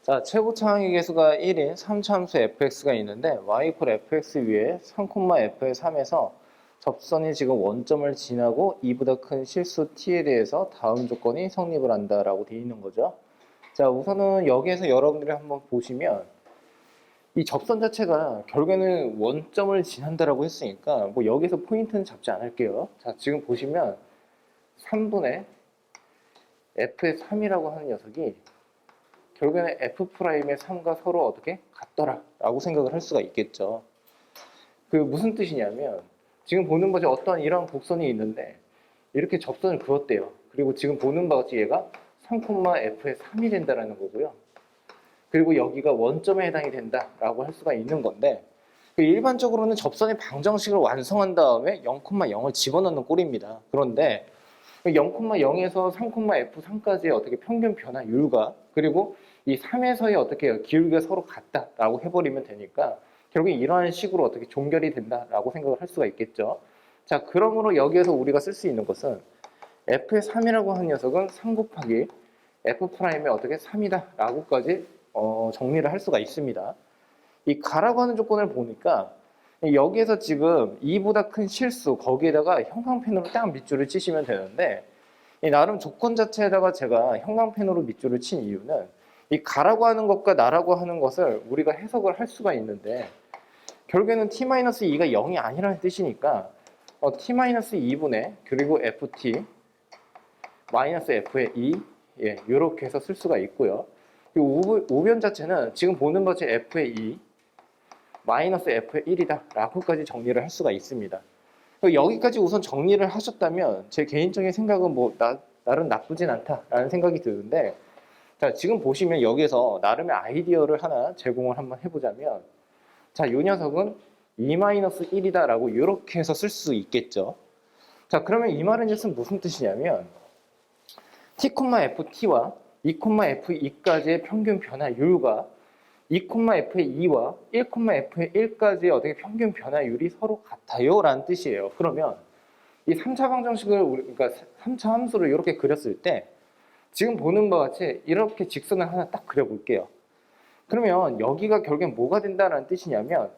자, 최고 차항의 계수가 1인 3차함수 fx가 있는데 y 이퀄 fx 위에 3,f의 3에서 접선이 지금 원점을 지나고 2보다 큰 실수 t에 대해서 다음 조건이 성립을 한다라고 되어 있는 거죠. 자, 우선은 여기에서 여러분들이 한번 보시면 이 접선 자체가 결국에는 원점을 지난다라고 했으니까 뭐 여기서 포인트는 잡지 않을게요. 자, 지금 보시면 3분의 f의 3이라고 하는 녀석이 결국에는 f'의 3과 서로 어떻게 같더라 라고 생각을 할 수가 있겠죠. 그 무슨 뜻이냐면 지금 보는 바지 어떤 이런 곡선이 있는데 이렇게 접선을 그었대요. 그리고 지금 보는 바지 얘가 3,f의 3이 된다라는 거고요. 그리고 여기가 원점에 해당이 된다라고 할 수가 있는 건데 일반적으로는 접선의 방정식을 완성한 다음에 0,0을 집어넣는 꼴입니다. 그런데 0,0에서 3,f3까지의 어떻게 평균 변화율과 그리고 이 3에서의 어떻게 기울기가 서로 같다라고 해버리면 되니까 결국 이러한 식으로 어떻게 종결이 된다라고 생각을 할 수가 있겠죠. 자, 그러므로 여기에서 우리가 쓸 수 있는 것은 f의 3이라고 하는 녀석은 3 곱하기 f'의 어떻게 3이다 라고까지 정리를 할 수가 있습니다. 이 가라고 하는 조건을 보니까 여기에서 지금 2보다 큰 실수 거기에다가 형광펜으로 딱 밑줄을 치시면 되는데 나름 조건 자체에다가 제가 형광펜으로 밑줄을 친 이유는 이 가라고 하는 것과 나라고 하는 것을 우리가 해석을 할 수가 있는데 결국에는 t-2가 0이 아니라는 뜻이니까 t-2분의 그리고 ft 마이너스 f의 2 이렇게 해서 쓸 수가 있고요. 이 우변 자체는 지금 보는 것이 f의 2 마이너스 f의 1이다 라고까지 정리를 할 수가 있습니다. 여기까지 우선 정리를 하셨다면 제 개인적인 생각은 뭐 나름 나쁘진 않다라는 생각이 드는데 자, 지금 보시면 여기에서 나름의 아이디어를 하나 제공을 한번 해보자면 자, 이 녀석은 2-1이다 라고 이렇게 해서 쓸 수 있겠죠. 자, 그러면 이 말은 무슨 뜻이냐면 t,ft와 2,f2까지의 평균 변화율과 2,f의 2와 1,f의 1까지의 어떻게 평균 변화율이 서로 같아요 라는 뜻이에요. 그러면 이 3차 방정식을 그러니까 3차 함수를 이렇게 그렸을 때 지금 보는 바와 같이 이렇게 직선을 하나 딱 그려볼게요. 그러면 여기가 결국엔 뭐가 된다는 뜻이냐면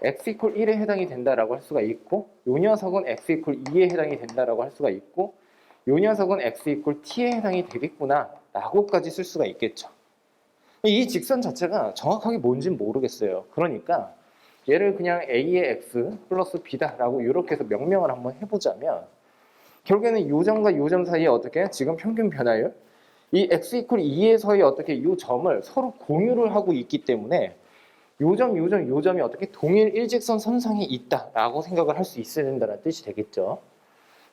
x 이퀄 1에 해당이 된다라고 할 수가 있고 이 녀석은 x 이퀄 2에 해당이 된다라고 할 수가 있고 이 녀석은 x 이퀄 t에 해당이 되겠구나 라고까지 쓸 수가 있겠죠. 이 직선 자체가 정확하게 뭔지는 모르겠어요. 그러니까 얘를 그냥 a의 x 플러스 b다라고 이렇게 해서 명명을 한번 해보자면 결국에는 요 점과 요 점 사이에 어떻게 지금 평균 변화율 이 x 이퀄 2에서의 어떻게 이 점을 서로 공유를 하고 있기 때문에 요 점, 요 점, 요 점이 어떻게 동일 일직선 선상에 있다라고 생각을 할 수 있어야 된다는 뜻이 되겠죠.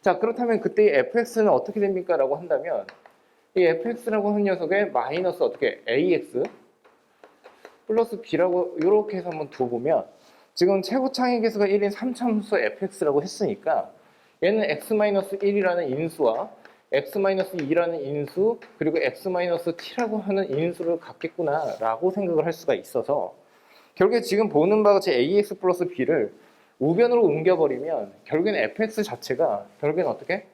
자, 그렇다면 그때 이 fx는 어떻게 됩니까? 라고 한다면 이 fx라고 하는 녀석의 마이너스 어떻게 ax 플러스 b라고 이렇게 해서 한번 둬보면 지금 최고차항의 계수가 1인 3차함수 fx라고 했으니까 얘는 x-1이라는 인수와 x-2라는 인수 그리고 x-t라고 하는 인수를 갖겠구나 라고 생각을 할 수가 있어서 결국에 지금 보는 바와 같이 ax 플러스 b를 우변으로 옮겨버리면 결국엔 fx 자체가 결국엔 어떻게?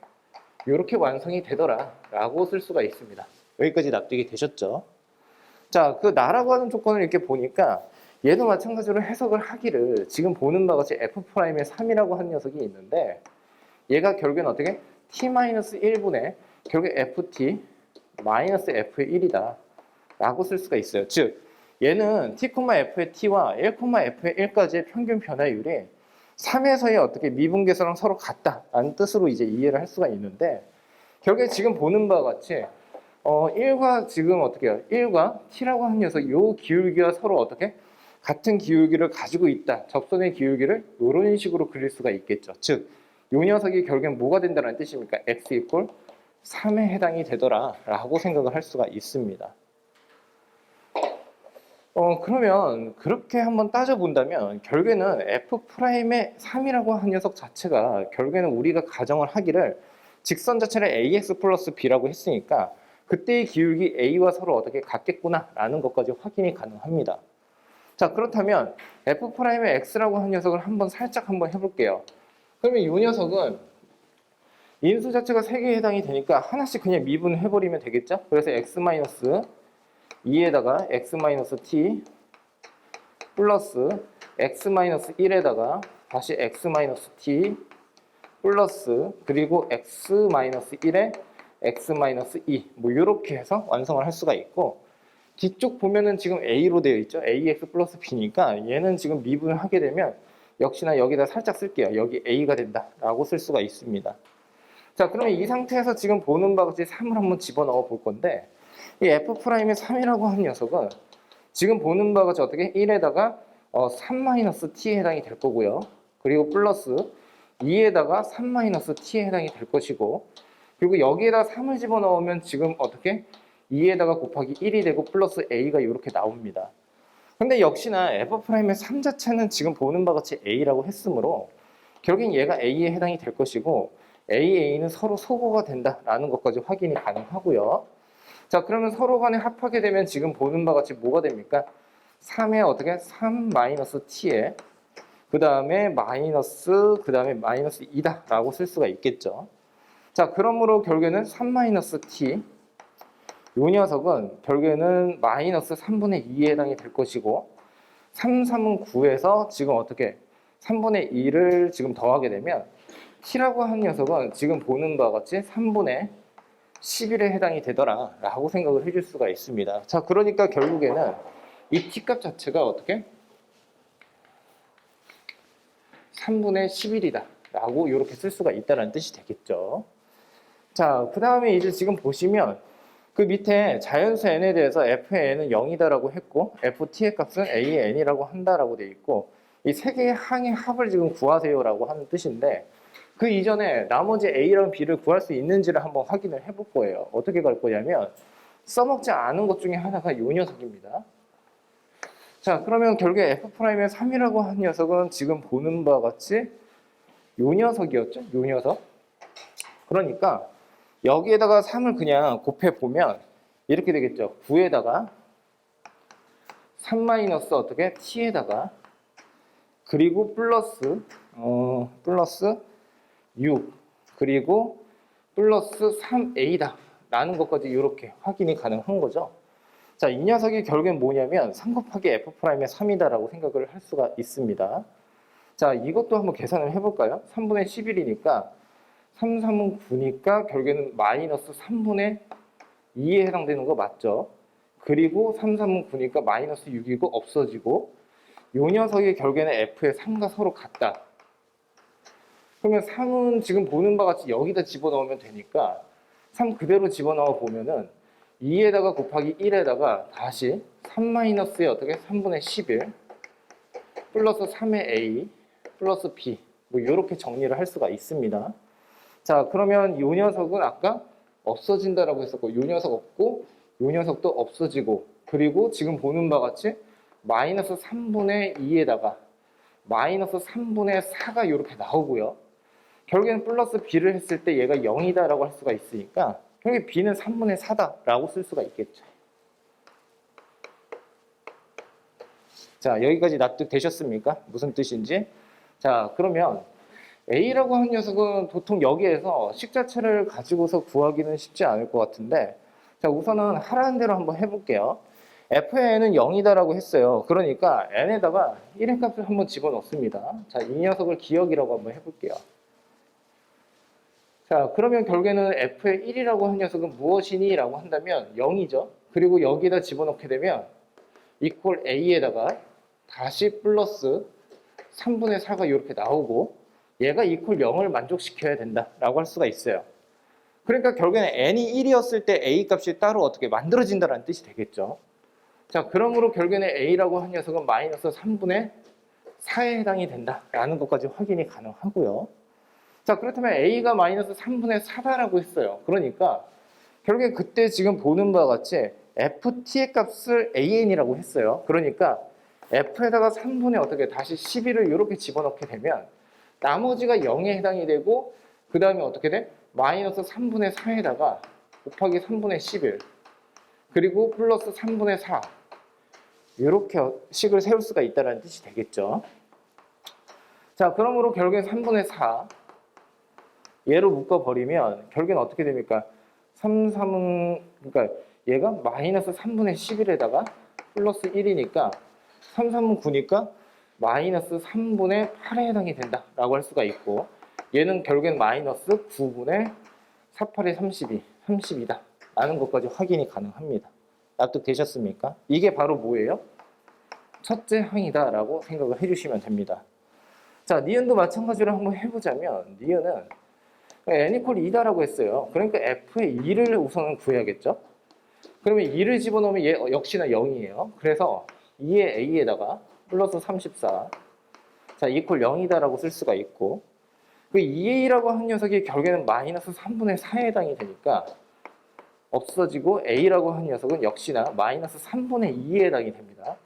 이렇게 완성이 되더라 라고 쓸 수가 있습니다. 여기까지 납득이 되셨죠? 자, 그 나라고 하는 조건을 이렇게 보니까 얘도 마찬가지로 해석을 하기를 지금 보는 바와 같이 f'의 3이라고 하는 녀석이 있는데 얘가 결국엔 어떻게? t-1분의 결국에 ft 마이너스 f의 1이다 라고 쓸 수가 있어요. 즉 얘는 t,f의 t와 1,f의 1까지의 평균 변화율이 3에서의 어떻게 미분계수랑 서로 같다라는 뜻으로 이제 이해를 할 수가 있는데 결국에 지금 보는 바와 같이 1과 지금 어떻게 해요? 1과 t라고 하는 녀석 요 기울기와 서로 어떻게 같은 기울기를 가지고 있다. 접선의 기울기를 이런 식으로 그릴 수가 있겠죠. 즉, 요 녀석이 결국엔 뭐가 된다는 뜻입니까? x 이퀄 3에 해당이 되더라 라고 생각을 할 수가 있습니다. 그러면 그렇게 한번 따져본다면 결국에는 f'의 3이라고 하는 녀석 자체가 결국에는 우리가 가정을 하기를 직선 자체를 ax 플러스 b라고 했으니까 그때의 기울기 a와 서로 어떻게 같겠구나 라는 것까지 확인이 가능합니다. 자, 그렇다면 f'의 x라고 하는 녀석을 한번 살짝 한번 해볼게요. 그러면 이 녀석은 인수 자체가 3개에 해당이 되니까 하나씩 그냥 미분을 해버리면 되겠죠? 그래서 x 2에다가 x-t 플러스 x-1에다가 다시 x-t 플러스 그리고 x-1에 x-2 뭐 이렇게 해서 완성을 할 수가 있고, 뒤쪽 보면은 지금 a로 되어 있죠. ax 플러스 b니까 얘는 지금 미분을 하게 되면 역시나 여기다 살짝 쓸게요. 여기 a가 된다 라고 쓸 수가 있습니다. 자, 그러면 이 상태에서 지금 보는 바와 같이 3을 한번 집어넣어 볼 건데, 이 f'의 3이라고 하는 녀석은 지금 보는 바와 같이 어떻게 1에다가 3-t에 해당이 될 거고요. 그리고 플러스 2에다가 3-t에 해당이 될 것이고, 그리고 여기에다 3을 집어넣으면 지금 어떻게 2에다가 곱하기 1이 되고 플러스 a가 이렇게 나옵니다. 근데 역시나 f'의 3 자체는 지금 보는 바와 같이 a라고 했으므로 결국엔 얘가 a에 해당이 될 것이고 a는 서로 소거가 된다라는 것까지 확인이 가능하고요. 자, 그러면 서로 간에 합하게 되면 지금 보는 바와 같이 뭐가 됩니까? 3에 어떻게 3-t에 그 다음에 마이너스 그 다음에 마이너스 2다 라고 쓸 수가 있겠죠. 자, 그러므로 결국에는 3-t 이 녀석은 결국에는 마이너스 3분의 2에 해당이 될 것이고, 3, 3은 9에서 지금 어떻게 3분의 2를 지금 더하게 되면 t라고 하는 녀석은 지금 보는 바와 같이 3분의 11에 해당이 되더라 라고 생각을 해줄 수가 있습니다. 자, 그러니까 결국에는 이 t값 자체가 어떻게 3분의 11이다 라고 이렇게 쓸 수가 있다는 뜻이 되겠죠. 자, 그 다음에 이제 지금 보시면 그 밑에 자연수 n에 대해서 f의 n은 0이다라고 했고 ft의 값은 a의 n이라고 한다라고 돼 있고, 이 세 개의 항의 합을 지금 구하세요라고 하는 뜻인데, 그 이전에 나머지 a랑 b를 구할 수 있는지를 한번 확인을 해볼 거예요. 어떻게 갈 거냐면 써먹지 않은 것 중에 하나가 이 녀석입니다. 자, 그러면 결국에 f'의 3이라고 한 녀석은 지금 보는 바와 같이 이 녀석이었죠? 이 녀석. 그러니까 여기에다가 3을 그냥 곱해보면 이렇게 되겠죠. 9에다가 3 마이너스 어떻게? t에다가 그리고 플러스 6 그리고 플러스 3a다 라는 것까지 이렇게 확인이 가능한 거죠. 자, 이 녀석이 결국엔 뭐냐면 3 곱하기 f'의 3이다 라고 생각을 할 수가 있습니다. 자, 이것도 한번 계산을 해볼까요? 3분의 11이니까 3, 3은 9니까 결국에는 마이너스 3분의 2에 해당되는 거 맞죠? 그리고 3, 3은 9니까 마이너스 6이고 없어지고, 이 녀석이 결국에는 f의 3과 서로 같다. 그러면 3은 지금 보는 바와 같이 여기다 집어넣으면 되니까 3 그대로 집어넣어 보면은 2에다가 곱하기 1에다가 다시 3-의 어떻게 3분의 11 플러스 3의 a 플러스 b 뭐 이렇게 정리를 할 수가 있습니다. 자, 그러면 이 녀석은 아까 없어진다라고 했었고, 이 녀석 없고, 이 녀석도 없어지고, 그리고 지금 보는 바와 같이 마이너스 3분의 2에다가 마이너스 3분의 4가 이렇게 나오고요. 결국에는 플러스 b를 했을 때 얘가 0이다라고 할 수가 있으니까 결국에 b는 3분의 4다라고 쓸 수가 있겠죠. 자, 여기까지 납득되셨습니까? 무슨 뜻인지? 자, 그러면 A라고 하는 녀석은 보통 여기에서 식 자체를 가지고서 구하기는 쉽지 않을 것 같은데, 자, 우선은 하라는 대로 한번 해볼게요. f의 n은 0이다라고 했어요. 그러니까 n에다가 1의 값을 한번 집어넣습니다. 자, 이 녀석을 기억이라고 한번 해볼게요. 자, 그러면 결국에는 f의 1이라고 하는 녀석은 무엇이니? 라고 한다면 0이죠. 그리고 여기다 집어넣게 되면 equal a에다가 다시 플러스 3분의 4가 이렇게 나오고, 얘가 equal 0을 만족시켜야 된다라고 할 수가 있어요. 그러니까 결국에는 n이 1이었을 때 a 값이 따로 어떻게 만들어진다는 뜻이 되겠죠. 자, 그러므로 결국에는 a라고 한 녀석은 마이너스 3분의 4에 해당이 된다라는 것까지 확인이 가능하고요. 자, 그렇다면 a가 마이너스 3분의 4다라고 했어요. 그러니까 결국에 그때 지금 보는 바와 같이 ft의 값을 an이라고 했어요. 그러니까 f에다가 3분의 어떻게 다시 11을 이렇게 집어넣게 되면 나머지가 0에 해당이 되고, 그 다음에 어떻게 돼? 마이너스 3분의 4에다가 곱하기 3분의 11 그리고 플러스 3분의 4 이렇게 식을 세울 수가 있다는 뜻이 되겠죠. 자, 그러므로 결국엔 3분의 4 얘로 묶어버리면 결국엔 어떻게 됩니까? 3, 3은 그러니까 얘가 마이너스 3분의 11에다가 플러스 1이니까 3, 3은 9니까 마이너스 3분의 8에 해당이 된다라고 할 수가 있고, 얘는 결국엔 마이너스 9분의 48의 32다 라는 것까지 확인이 가능합니다. 납득되셨습니까? 이게 바로 뭐예요? 첫째 항이다 라고 생각을 해주시면 됩니다. 자, 니은도 마찬가지로 한번 해보자면, 니은은 n 이퀄 2다라고 했어요. 그러니까 f의 2를 우선은 구해야겠죠? 그러면 2를 집어넣으면 얘 역시나 0이에요. 그래서 2의 a에다가 플러스 34. 자, 이퀄 0이다라고 쓸 수가 있고, 그 2a라고 한 녀석이 결국에는 마이너스 3분의 4에 해당이 되니까 없어지고, a라고 한 녀석은 역시나 마이너스 3분의 2에 해당이 됩니다.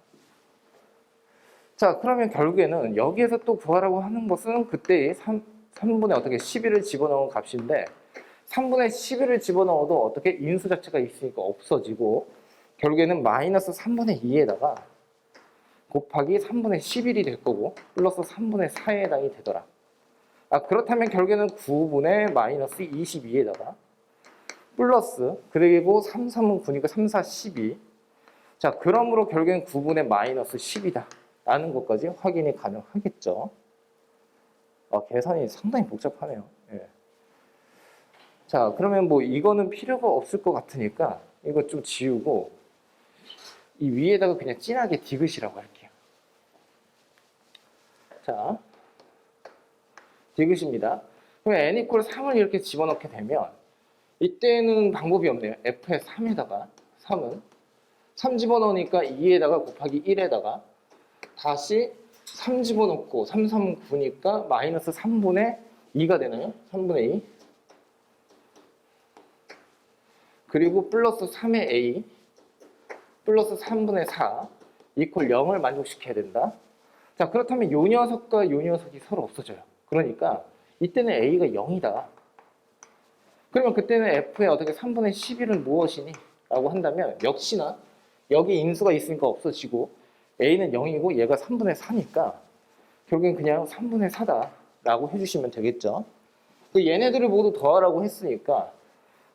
자, 그러면 결국에는 여기에서 또 구하라고 하는 것은 그때의 3분의 어떻게 11을 집어넣은 값인데, 3분의 11을 집어넣어도 어떻게 인수 자체가 있으니까 없어지고, 결국에는 마이너스 3분의 2에다가 곱하기 3분의 11이 될 거고, 플러스 3분의 4에 해당이 되더라. 그렇다면 결국에는 9분의 마이너스 22에다가 플러스, 그리고 3, 3은 9니까 3, 4, 12. 자, 그러므로 결국엔 9분의 마이너스 10이다 라는 것까지 확인이 가능하겠죠. 계산이 상당히 복잡하네요. 예. 자, 그러면 뭐 이거는 필요가 없을 것 같으니까 이거 좀 지우고 이 위에다가 그냥 진하게 디귿이라고 할게요. 자, 디귿입니다. 그럼 n 이퀄 3을 이렇게 집어넣게 되면 이때는 방법이 없네요. f의 3에다가 3은 3 집어넣으니까 2에다가 곱하기 1에다가 다시 3 집어넣고 3, 3, 9니까 마이너스 3분의 2가 되나요? 3분의 2. 그리고 플러스 3의 a 플러스 3분의 4 이퀄 0을 만족시켜야 된다. 자, 그렇다면 요 녀석과 요 녀석이 서로 없어져요. 그러니까 이때는 a가 0이다. 그러면 그때는 f의 어떻게 3분의 11은 무엇이니? 라고 한다면 역시나 여기 인수가 있으니까 없어지고 a는 0이고 얘가 3분의 4니까 결국엔 그냥 3분의 4다 라고 해주시면 되겠죠. 그 얘네들을 모두 더하라고 했으니까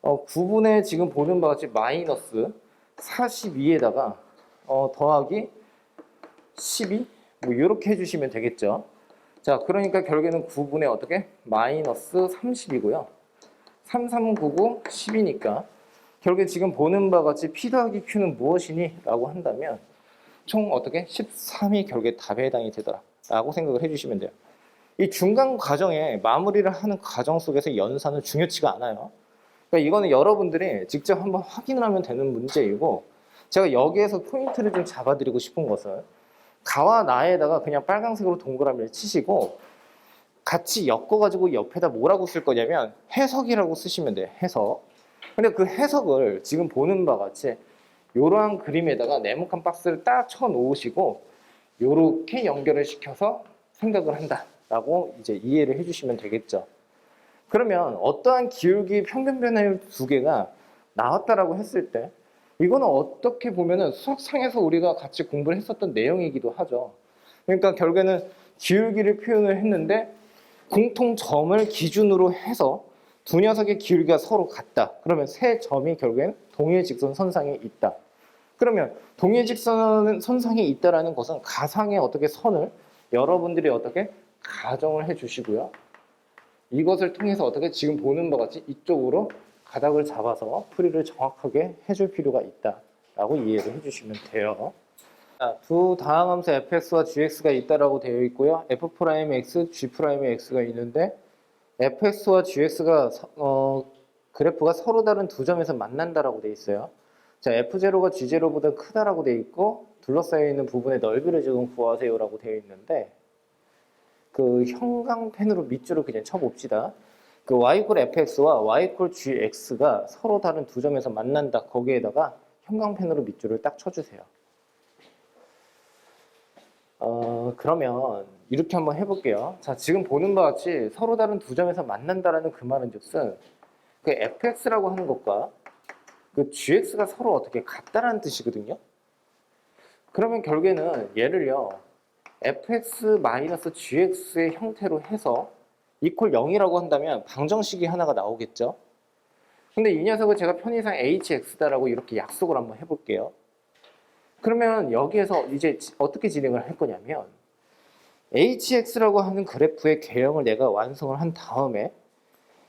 9분의 지금 보는 바와 같이 마이너스 42에다가 더하기 12 뭐 이렇게 해주시면 되겠죠. 자, 그러니까 결국에는 9분의 어떻게? 마이너스 30이고요. 3, 3, 9, 9, 10이니까 결국에 지금 보는 바와 같이 P 더하기 Q는 무엇이니? 라고 한다면 총 어떻게? 13이 결국에 답에 해당이 되더라 라고 생각을 해주시면 돼요. 이 중간 과정에 마무리를 하는 과정 속에서 연산은 중요치가 않아요. 그러니까 이거는 여러분들이 직접 한번 확인을 하면 되는 문제이고, 제가 여기에서 포인트를 좀 잡아드리고 싶은 것은 가와 나에다가 그냥 빨간색으로 동그라미를 치시고 같이 엮어가지고 옆에다 뭐라고 쓸 거냐면 해석이라고 쓰시면 돼요. 해석. 근데 그 해석을 지금 보는 바와 같이 이러한 그림에다가 네모칸 박스를 딱 쳐 놓으시고 이렇게 연결을 시켜서 생각을 한다라고 이제 이해를 해주시면 되겠죠. 그러면 어떠한 기울기 평균 변화율 두 개가 나왔다라고 했을 때 이거는 어떻게 보면은 수학상에서 우리가 같이 공부를 했었던 내용이기도 하죠. 그러니까 결국에는 기울기를 표현을 했는데 공통점을 기준으로 해서 두 녀석의 기울기가 서로 같다. 그러면 세 점이 결국엔 동일직선 선상에 있다. 그러면 동일직선 선상에 있다라는 것은 가상의 어떻게 선을 여러분들이 어떻게 가정을 해 주시고요. 이것을 통해서 어떻게 지금 보는 바와 같이 이쪽으로 가닥을 잡아서 풀이를 정확하게 해줄 필요가 있다라고 이해를 해주시면 돼요. 자, 두 다항함수 fx와 gx가 있다라고 되어 있고요. f'x, g'x가 있는데 fx와 gx가 그래프가 서로 다른 두 점에서 만난다라고 되어 있어요. 자, f0가 g0보다 크다라고 되어 있고 둘러싸여 있는 부분의 넓이를 지금 구하세요라고 되어 있는데 그 형광펜으로 밑줄을 그냥 쳐봅시다. 그 y fx와 y gx가 서로 다른 두 점에서 만난다. 거기에다가 형광펜으로 밑줄을 딱 쳐주세요. 그러면 이렇게 한번 해볼게요. 자, 지금 보는 바와 같이 서로 다른 두 점에서 만난다라는 그 말은 즉슨 그 fx라고 하는 것과 그 gx가 서로 어떻게 같다라는 뜻이거든요. 그러면 결국에는 얘를요 fx-gx의 형태로 해서 이퀄 0이라고 한다면 방정식이 하나가 나오겠죠. 근데 이 녀석을 제가 편의상 hx다라고 이렇게 약속을 한번 해볼게요. 그러면 여기에서 이제 어떻게 진행을 할 거냐면 hx라고 하는 그래프의 개형을 내가 완성을 한 다음에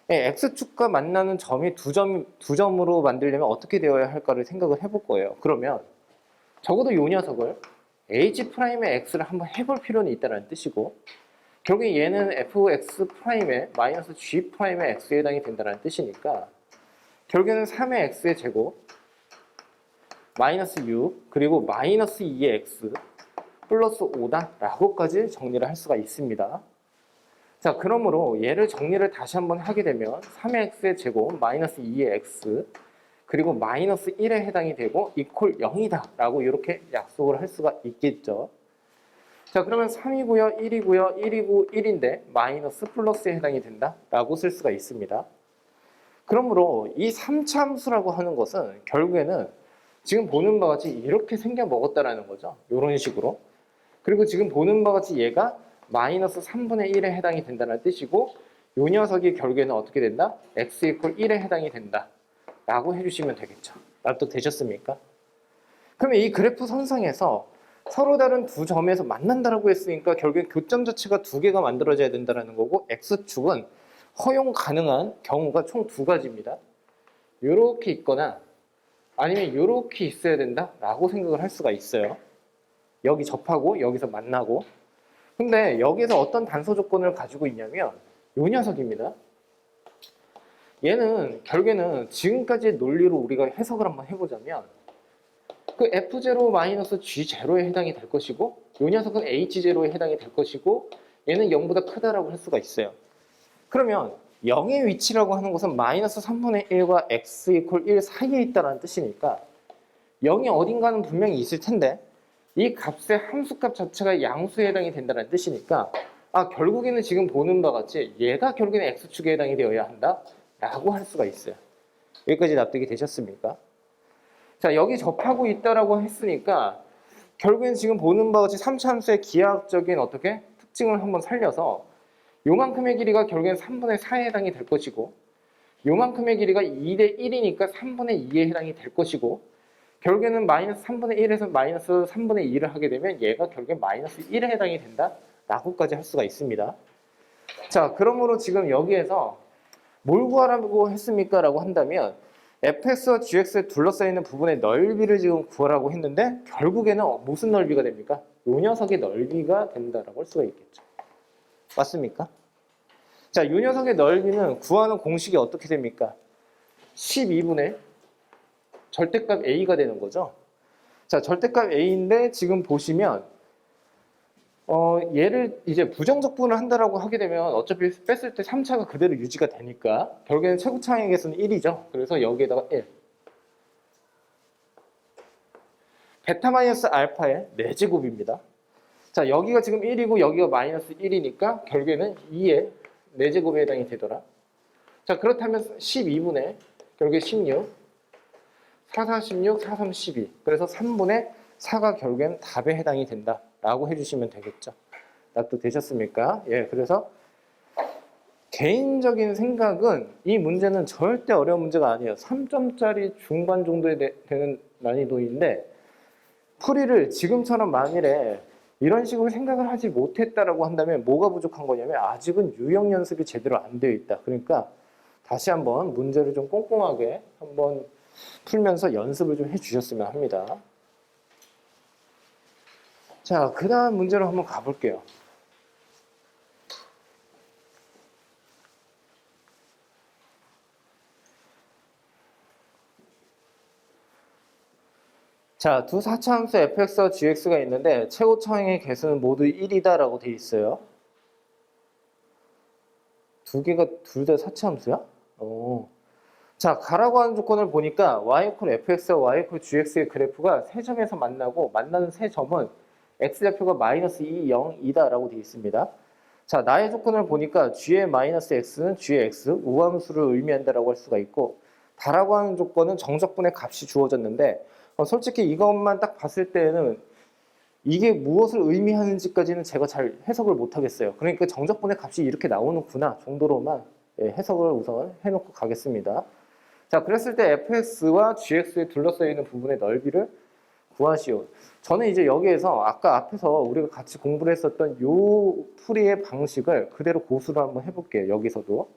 x축과 만나는 점이 두 점으로 만들려면 어떻게 되어야 할까를 생각을 해볼 거예요. 그러면 적어도 이 녀석을 h'의 x를 한번 해볼 필요는 있다는 뜻이고, 결국에 얘는 fx'의 마이너스 g'의 x에 해당이 된다는 뜻이니까 결국에는 3의 x의 제곱 마이너스 6 그리고 마이너스 2의 x 플러스 5다 라고까지 정리를 할 수가 있습니다. 자, 그러므로 얘를 정리를 다시 한번 하게 되면 3의 x의 제곱 마이너스 2의 x 그리고 마이너스 1에 해당이 되고 이퀄 0이다 라고 이렇게 약속을 할 수가 있겠죠. 자, 그러면 3이고요 1이고요 1이고 1인데 마이너스 플러스에 해당이 된다 라고 쓸 수가 있습니다. 그러므로 이 3차 함수라고 하는 것은 결국에는 지금 보는 바와 같이 이렇게 생겨 먹었다라는 거죠. 이런 식으로. 그리고 지금 보는 바와 같이 얘가 마이너스 3분의 1에 해당이 된다는 뜻이고, 이 녀석이 결국에는 어떻게 된다? x 이퀄 1에 해당이 된다 라고 해주시면 되겠죠. 납득되셨습니까? 그러면 이 그래프 선상에서 서로 다른 두 점에서 만난다라고 했으니까 결국엔 교점 자체가 두 개가 만들어져야 된다는 거고, x축은 허용 가능한 경우가 총 두 가지입니다. 이렇게 있거나 아니면 이렇게 있어야 된다라고 생각을 할 수가 있어요. 여기 접하고 여기서 만나고. 근데 여기서 어떤 단서 조건을 가지고 있냐면 이 녀석입니다. 얘는 결국에는 지금까지의 논리로 우리가 해석을 한번 해보자면 그 f0-g0에 해당이 될 것이고, 이 녀석은 h0에 해당이 될 것이고, 얘는 0보다 크다라고 할 수가 있어요. 그러면 0의 위치라고 하는 것은 마이너스 3분의 1과 x 이퀄 1 사이에 있다는 뜻이니까 0이 어딘가는 분명히 있을 텐데 이 값의 함수값 자체가 양수에 해당이 된다는 뜻이니까 결국에는 지금 보는 바와 같이 얘가 결국에는 x축에 해당이 되어야 한다 라고 할 수가 있어요. 여기까지 납득이 되셨습니까? 자, 여기 접하고 있다라고 했으니까 결국엔 지금 보는 바와 같이 3차 함수의 기하학적인 어떻게 특징을 한번 살려서 요만큼의 길이가 결국엔 3분의 4에 해당이 될 것이고, 요만큼의 길이가 2대 1이니까 3분의 2에 해당이 될 것이고, 결국에는 마이너스 3분의 1에서 마이너스 3분의 2를 하게 되면 얘가 결국엔 마이너스 1에 해당이 된다 라고까지 할 수가 있습니다. 자, 그러므로 지금 여기에서 뭘 구하라고 했습니까? 라고 한다면 fx와 gx에 둘러싸이는 부분의 넓이를 지금 구하라고 했는데 결국에는 무슨 넓이가 됩니까? 요 녀석의 넓이가 된다라고 할 수가 있겠죠. 맞습니까? 자, 이 녀석의 넓이는 구하는 공식이 어떻게 됩니까? 12분의 절대값 a가 되는 거죠. 자, 절대값 a인데 지금 보시면 얘를 이제 부정적분을 한다라고 하게 되면 어차피 뺐을 때 3차가 그대로 유지가 되니까 결국에는 최고차항의 개수는 1이죠. 그래서 여기에다가 1. 베타 마이너스 알파의 4제곱입니다. 자, 여기가 지금 1이고 여기가 마이너스 1이니까 결국에는 2의 4제곱에 해당이 되더라. 자, 그렇다면 12분의 결국에 16, 4, 4, 16, 4, 3, 12. 그래서 3분의 4가 결국엔 답에 해당이 된다라고 해주시면 되겠죠. 납득되셨습니까? 예, 그래서 개인적인 생각은 이 문제는 절대 어려운 문제가 아니에요. 3점짜리 중반 정도에 되는 난이도인데 풀이를 지금처럼 만일에 이런 식으로 생각을 하지 못했다라고 한다면 뭐가 부족한 거냐면 아직은 유형 연습이 제대로 안 되어 있다. 그러니까 다시 한번 문제를 좀 꼼꼼하게 한번 풀면서 연습을 좀 해주셨으면 합니다. 자, 그 다음 문제로 한번 가볼게요. 자, 두 사차함수 fx와 gx가 있는데 최고차항의 개수는 모두 1이다 라고 되어 있어요. 두 개가 둘 다 사차함수야? 자, 가라고 하는 조건을 보니까 y 이퀄 fx와 y 이퀄 gx의 그래프가 세 점에서 만나고 만나는 세 점은 x좌표가 마이너스 2, 0이다 라고 되어 있습니다. 자, 나의 조건을 보니까 g의 마이너스 x는 g의 x, 우함수를 의미한다라고 할 수가 있고, 다라고 하는 조건은 정적분의 값이 주어졌는데 솔직히 이것만 딱 봤을 때는 이게 무엇을 의미하는지까지는 제가 잘 해석을 못 하겠어요. 그러니까 정적분의 값이 이렇게 나오는구나 정도로만 해석을 우선 해놓고 가겠습니다. 자, 그랬을 때 fx와 gx에 둘러싸여 있는 부분의 넓이를 구하시오. 저는 이제 여기에서 아까 앞에서 우리가 같이 공부를 했었던 요 풀이의 방식을 그대로 고수를 한번 해볼게요. 여기서도.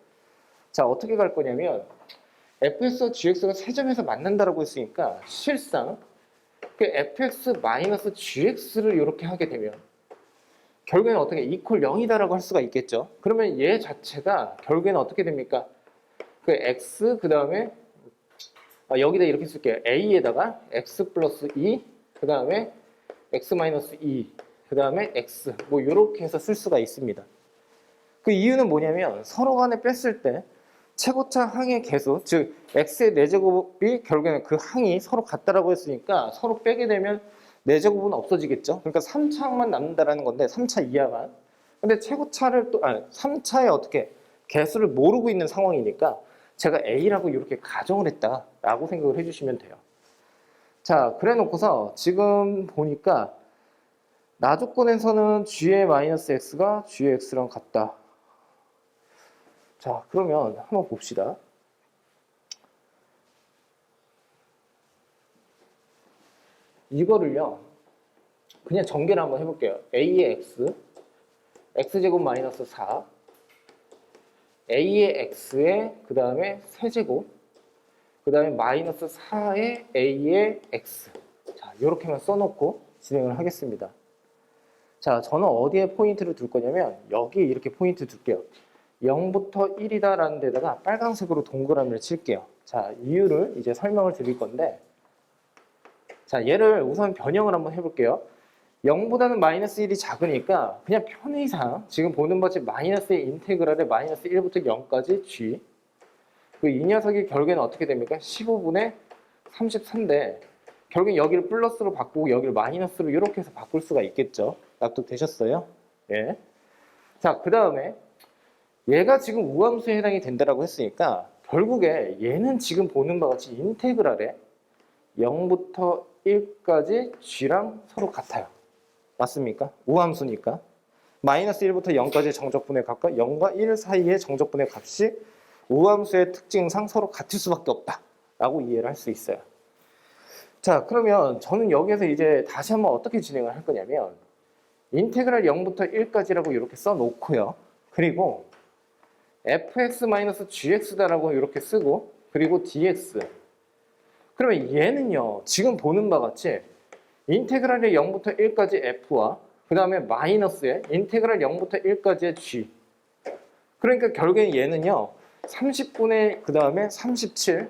자, 어떻게 갈 거냐면 fx와 gx가 세 점에서 만난다라고 했으니까 실상 그 fx-gx를 이렇게 하게 되면 결국에는 어떻게 equal 0이다라고 할 수가 있겠죠. 그러면 얘 자체가 결국에는 어떻게 됩니까? 그 x 그 다음에 여기다 이렇게 쓸게요. a에다가 x 플러스 2 그 다음에 x 마이너스 2 그 다음에 x 뭐 이렇게 해서 쓸 수가 있습니다. 그 이유는 뭐냐면 서로 간에 뺐을 때 최고차 항의 개수, 즉 x의 4제곱이 결국에는 그 항이 서로 같다라고 했으니까 서로 빼게 되면 4제곱은 없어지겠죠. 그러니까 3차 항만 남는다라는 건데 3차 이하만. 근데 최고차를 또 3차에 어떻게 개수를 모르고 있는 상황이니까 제가 a라고 이렇게 가정을 했다라고 생각을 해주시면 돼요. 자, 그래 놓고서 지금 보니까 나 조건에서는 g의 마이너스 x가 g의 x랑 같다. 자, 그러면 한번 봅시다. 이거를요, 그냥 전개를 한번 해볼게요. a의 x, x제곱 마이너스 4, a의 x에 그 다음에 세제곱, 그 다음에 마이너스 4의 a의 x. 자, 이렇게만 써놓고 진행을 하겠습니다. 자, 저는 어디에 포인트를 둘 거냐면 여기 이렇게 포인트 둘게요. 0부터 1이다라는 데다가 빨간색으로 동그라미를 칠게요. 자, 이유를 이제 설명을 드릴 건데, 자, 얘를 우선 변형을 한번 해볼게요. 0보다는 마이너스 1이 작으니까 그냥 편의상 지금 보는 바치 마이너스의 인테그랄에 마이너스 1부터 0까지 g. 그 이 녀석이 결국에는 어떻게 됩니까? 15분의 33인데 결국엔 여기를 플러스로 바꾸고 여기를 마이너스로 이렇게 해서 바꿀 수가 있겠죠. 납득되셨어요? 예. 자, 그 다음에 얘가 지금 우함수에 해당이 된다라고 했으니까 결국에 얘는 지금 보는 바와 같이 인테그랄에 0부터 1까지 g랑 서로 같아요. 맞습니까? 우함수니까. 마이너스 1부터 0까지의 정적분의 값과 0과 1 사이의 정적분의 값이 우함수의 특징상 서로 같을 수밖에 없다라고 이해를 할 수 있어요. 자, 그러면 저는 여기에서 이제 다시 한번 어떻게 진행을 할 거냐면 인테그랄 0부터 1까지라고 이렇게 써놓고요. 그리고 fx-gx다라고 이렇게 쓰고 그리고 dx. 그러면 얘는요, 지금 보는 바와 같이 인테그랄의 0부터 1까지 f와 그 다음에 마이너스에 인테그랄 0부터 1까지의 g. 그러니까 결국엔 얘는요, 30분의 그 다음에 37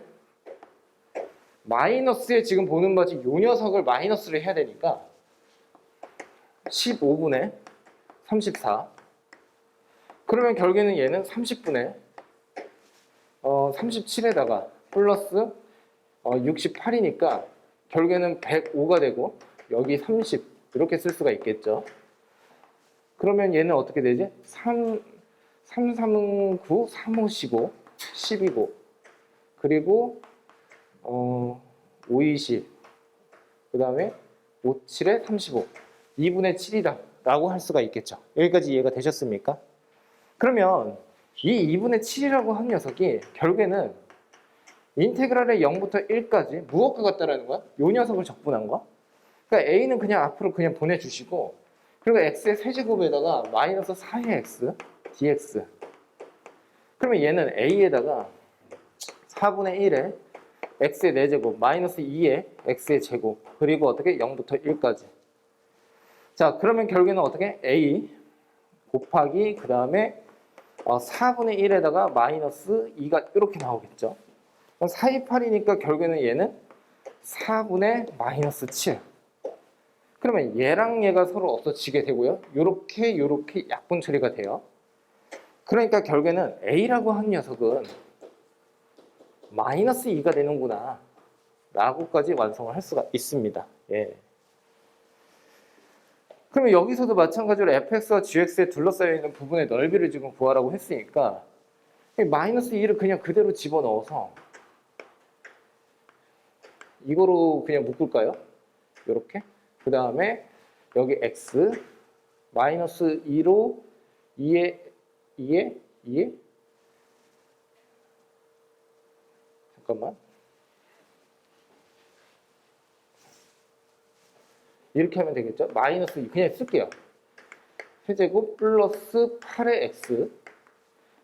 마이너스에 지금 보는 바지 요 녀석을 마이너스를 해야 되니까 15분의 34. 그러면 결국에는 얘는 30분의 37에다가 플러스 68이니까 결국에는 105가 되고 여기 30 이렇게 쓸 수가 있겠죠. 그러면 얘는 어떻게 되지? 3, 3, 9, 3, 5, 15, 12고 그리고 5, 20 그 다음에 5, 7에 35 2분의 7이다 라고 할 수가 있겠죠. 여기까지 이해가 되셨습니까? 그러면 이 2분의 7이라고 한 녀석이 결국에는 인테그랄의 0부터 1까지 무엇과 같다라는 거야? 요 녀석을 적분한 거. 그러니까 a는 그냥 앞으로 그냥 보내주시고 그리고 x의 세제곱에다가 마이너스 4의 x dx. 그러면 얘는 a에다가 4분의 1에 x의 4제곱 마이너스 2의 x의 제곱 그리고 어떻게 0부터 1까지. 자, 그러면 결국에는 어떻게 a 곱하기 그 다음에 4분의 1에다가 마이너스 2가 이렇게 나오겠죠. 4, 2, 8이니까 결국에는 얘는 4분의 마이너스 7. 그러면 얘랑 얘가 서로 없어지게 되고요. 요렇게 약분 처리가 돼요. 그러니까 결국에는 a라고 한 녀석은 마이너스 2가 되는구나 라고까지 완성을 할 수가 있습니다. 예. 그러면 여기서도 마찬가지로 fx와 gx에 둘러싸여 있는 부분의 넓이를 지금 구하라고 했으니까 마이너스 2를 그냥 그대로 집어넣어서 이거로 그냥 묶을까요? 이렇게. 그 다음에 여기 x 마이너스 2로 2에 잠깐만. 이렇게 하면 되겠죠? 마이너스 2 그냥 쓸게요. 세제곱 플러스 8의 x.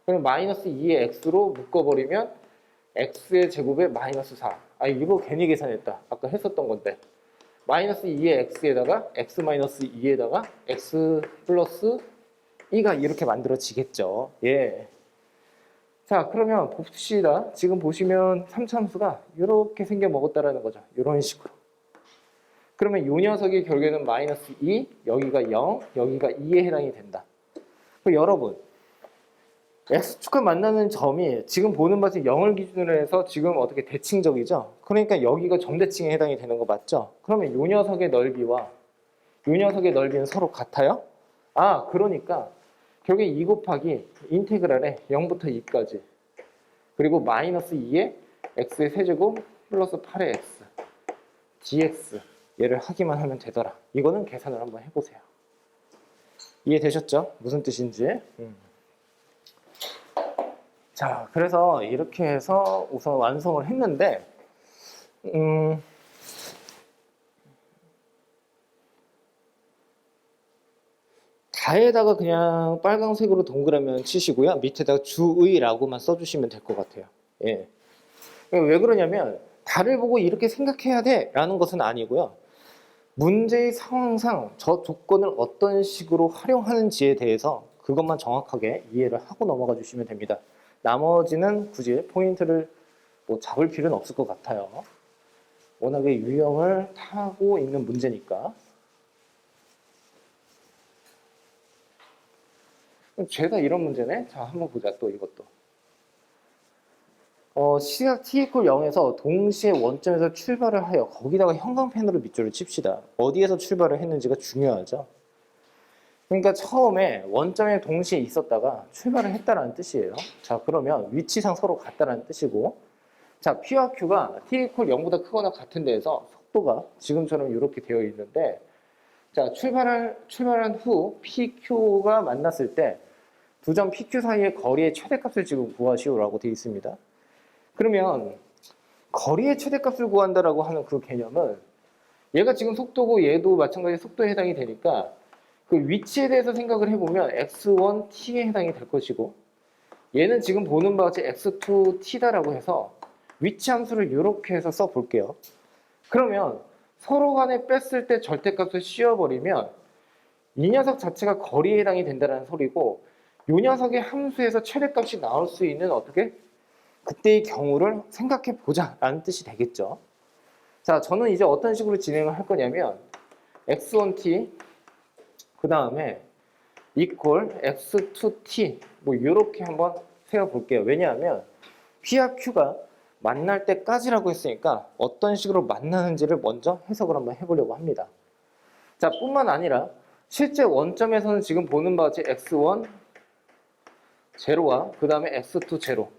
그럼 마이너스 2의 x로 묶어버리면 x의 제곱에 마이너스 4. 아, 이거 괜히 계산했다. 아까 했었던 건데. 마이너스 2의 x에다가 x 마이너스 2에다가 x 플러스 2가 이렇게 만들어지겠죠. 예. 자, 그러면 봅시다. 지금 보시면 3차함수가 이렇게 생겨 먹었다라는 거죠. 이런 식으로. 그러면 이 녀석의 결국에는 마이너스 2, 여기가 0, 여기가 2에 해당이 된다. 그럼 여러분, x축과 만나는 점이 지금 보는 바지 0을 기준으로 해서 지금 어떻게 대칭적이죠? 그러니까 여기가 점대칭에 해당이 되는 거 맞죠? 그러면 이 녀석의 넓이와 이 녀석의 넓이는 서로 같아요? 아, 그러니까 결국에 2 곱하기 인테그랄에 0부터 2까지 그리고 마이너스 2에 x의 세제곱 플러스 8의 x dx 얘를 하기만 하면 되더라. 이거는 계산을 한번 해보세요. 이해되셨죠? 무슨 뜻인지. 자, 그래서 이렇게 해서 우선 완성을 했는데 다에다가 그냥 빨강색으로 동그라미 치시고요. 밑에다가 주의라고만 써주시면 될 것 같아요. 예. 왜 그러냐면 다를 보고 이렇게 생각해야 돼 라는 것은 아니고요. 문제의 상황상 저 조건을 어떤 식으로 활용하는지에 대해서 그것만 정확하게 이해를 하고 넘어가 주시면 됩니다. 나머지는 굳이 포인트를 뭐 잡을 필요는 없을 것 같아요. 워낙에 유형을 타고 있는 문제니까. 죄다 이런 문제네. 자, 한번 보자. 또 이것도. 시각 t = 0에서 동시에 원점에서 출발을 하여 거기다가 형광펜으로 밑줄을 칩시다. 어디에서 출발을 했는지가 중요하죠. 그러니까 처음에 원점에 동시에 있었다가 출발을 했다라는 뜻이에요. 자, 그러면 위치상 서로 같다라는 뜻이고, 자, P와 Q가 t = 0보다 크거나 같은 데에서 속도가 지금처럼 이렇게 되어 있는데, 자, 출발한 후 PQ가 만났을 때 두 점 PQ 사이의 거리의 최대값을 지금 구하시오라고 되어 있습니다. 그러면 거리의 최대값을 구한다라고 하는 그 개념은 얘가 지금 속도고 얘도 마찬가지 속도에 해당이 되니까 그 위치에 대해서 생각을 해보면 x1t에 해당이 될 것이고 얘는 지금 보는 바와 같이 x2t다라고 해서 위치 함수를 이렇게 해서 써볼게요. 그러면 서로 간에 뺐을 때 절대값을 씌워버리면 이 녀석 자체가 거리에 해당이 된다는 소리고 이 녀석의 함수에서 최대값이 나올 수 있는 어떻게 그때의 경우를 생각해 보자 라는 뜻이 되겠죠. 자, 저는 이제 어떤 식으로 진행을 할 거냐면 x1t 그 다음에 equal x2t 뭐 이렇게 한번 세워볼게요. 왜냐하면 P와 Q가 만날 때까지라고 했으니까 어떤 식으로 만나는지를 먼저 해석을 한번 해보려고 합니다. 자, 뿐만 아니라 실제 원점에서는 지금 보는 바와 같이 x1 제로와 그 다음에 x2 제로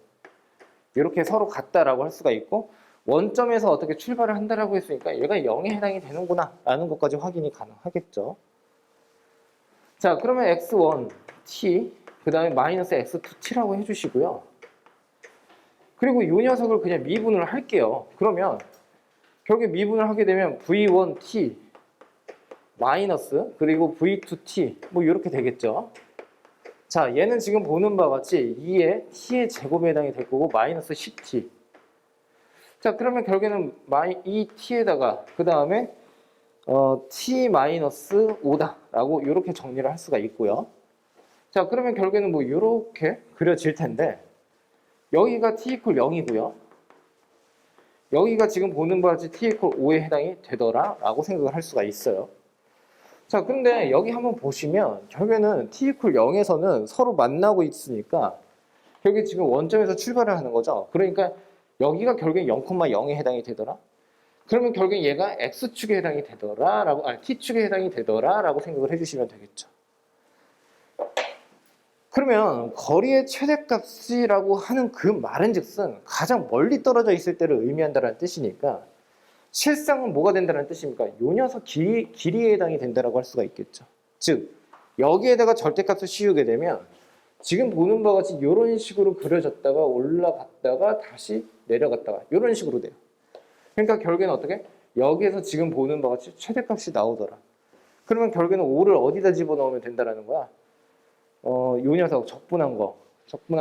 이렇게 서로 같다라고 할 수가 있고 원점에서 어떻게 출발을 한다라고 했으니까 얘가 0에 해당이 되는구나 라는 것까지 확인이 가능하겠죠. 자, 그러면 x1t 그 다음에 마이너스 x2t라고 해주시고요. 그리고 이 녀석을 그냥 미분을 할게요. 그러면 결국에 미분을 하게 되면 v1t 마이너스 그리고 v2t 뭐 이렇게 되겠죠. 자, 얘는 지금 보는 바와 같이 2의 t의 제곱에 해당이 될 거고 마이너스 10t. 자, 그러면 결국에는 2t에다가 그 다음에 t 마이너스 5다 라고 이렇게 정리를 할 수가 있고요. 자, 그러면 결국에는 뭐 이렇게 그려질 텐데 여기가 t = 0이고요. 여기가 지금 보는 바와 같이 t = 5에 해당이 되더라 라고 생각을 할 수가 있어요. 자, 근데 여기 한번 보시면 결국에는 t = 0에서는 서로 만나고 있으니까 결국에 지금 원점에서 출발을 하는 거죠. 그러니까 여기가 결국에 0,0에 해당이 되더라. 그러면 결국에 얘가 x축에 해당이 되더라 라고 t축에 해당이 되더라 라고 생각을 해주시면 되겠죠. 그러면 거리의 최대값이라고 하는 그 말은즉슨 가장 멀리 떨어져 있을 때를 의미한다는 뜻이니까 실상은 뭐가 된다는 뜻입니까? 요 녀석 길이에 해당이 된다고 할 수가 있겠죠. 즉 여기에다가 절대값을 씌우게 되면 지금 보는 바와 같이 이런 식으로 그려졌다가 올라갔다가 다시 내려갔다가 이런 식으로 돼요. 그러니까 결국에는 어떻게? 여기에서 지금 보는 바와 같이 최대값이 나오더라. 그러면 결국에는 5를 어디다 집어넣으면 된다라는 거야? 요 녀석 적분한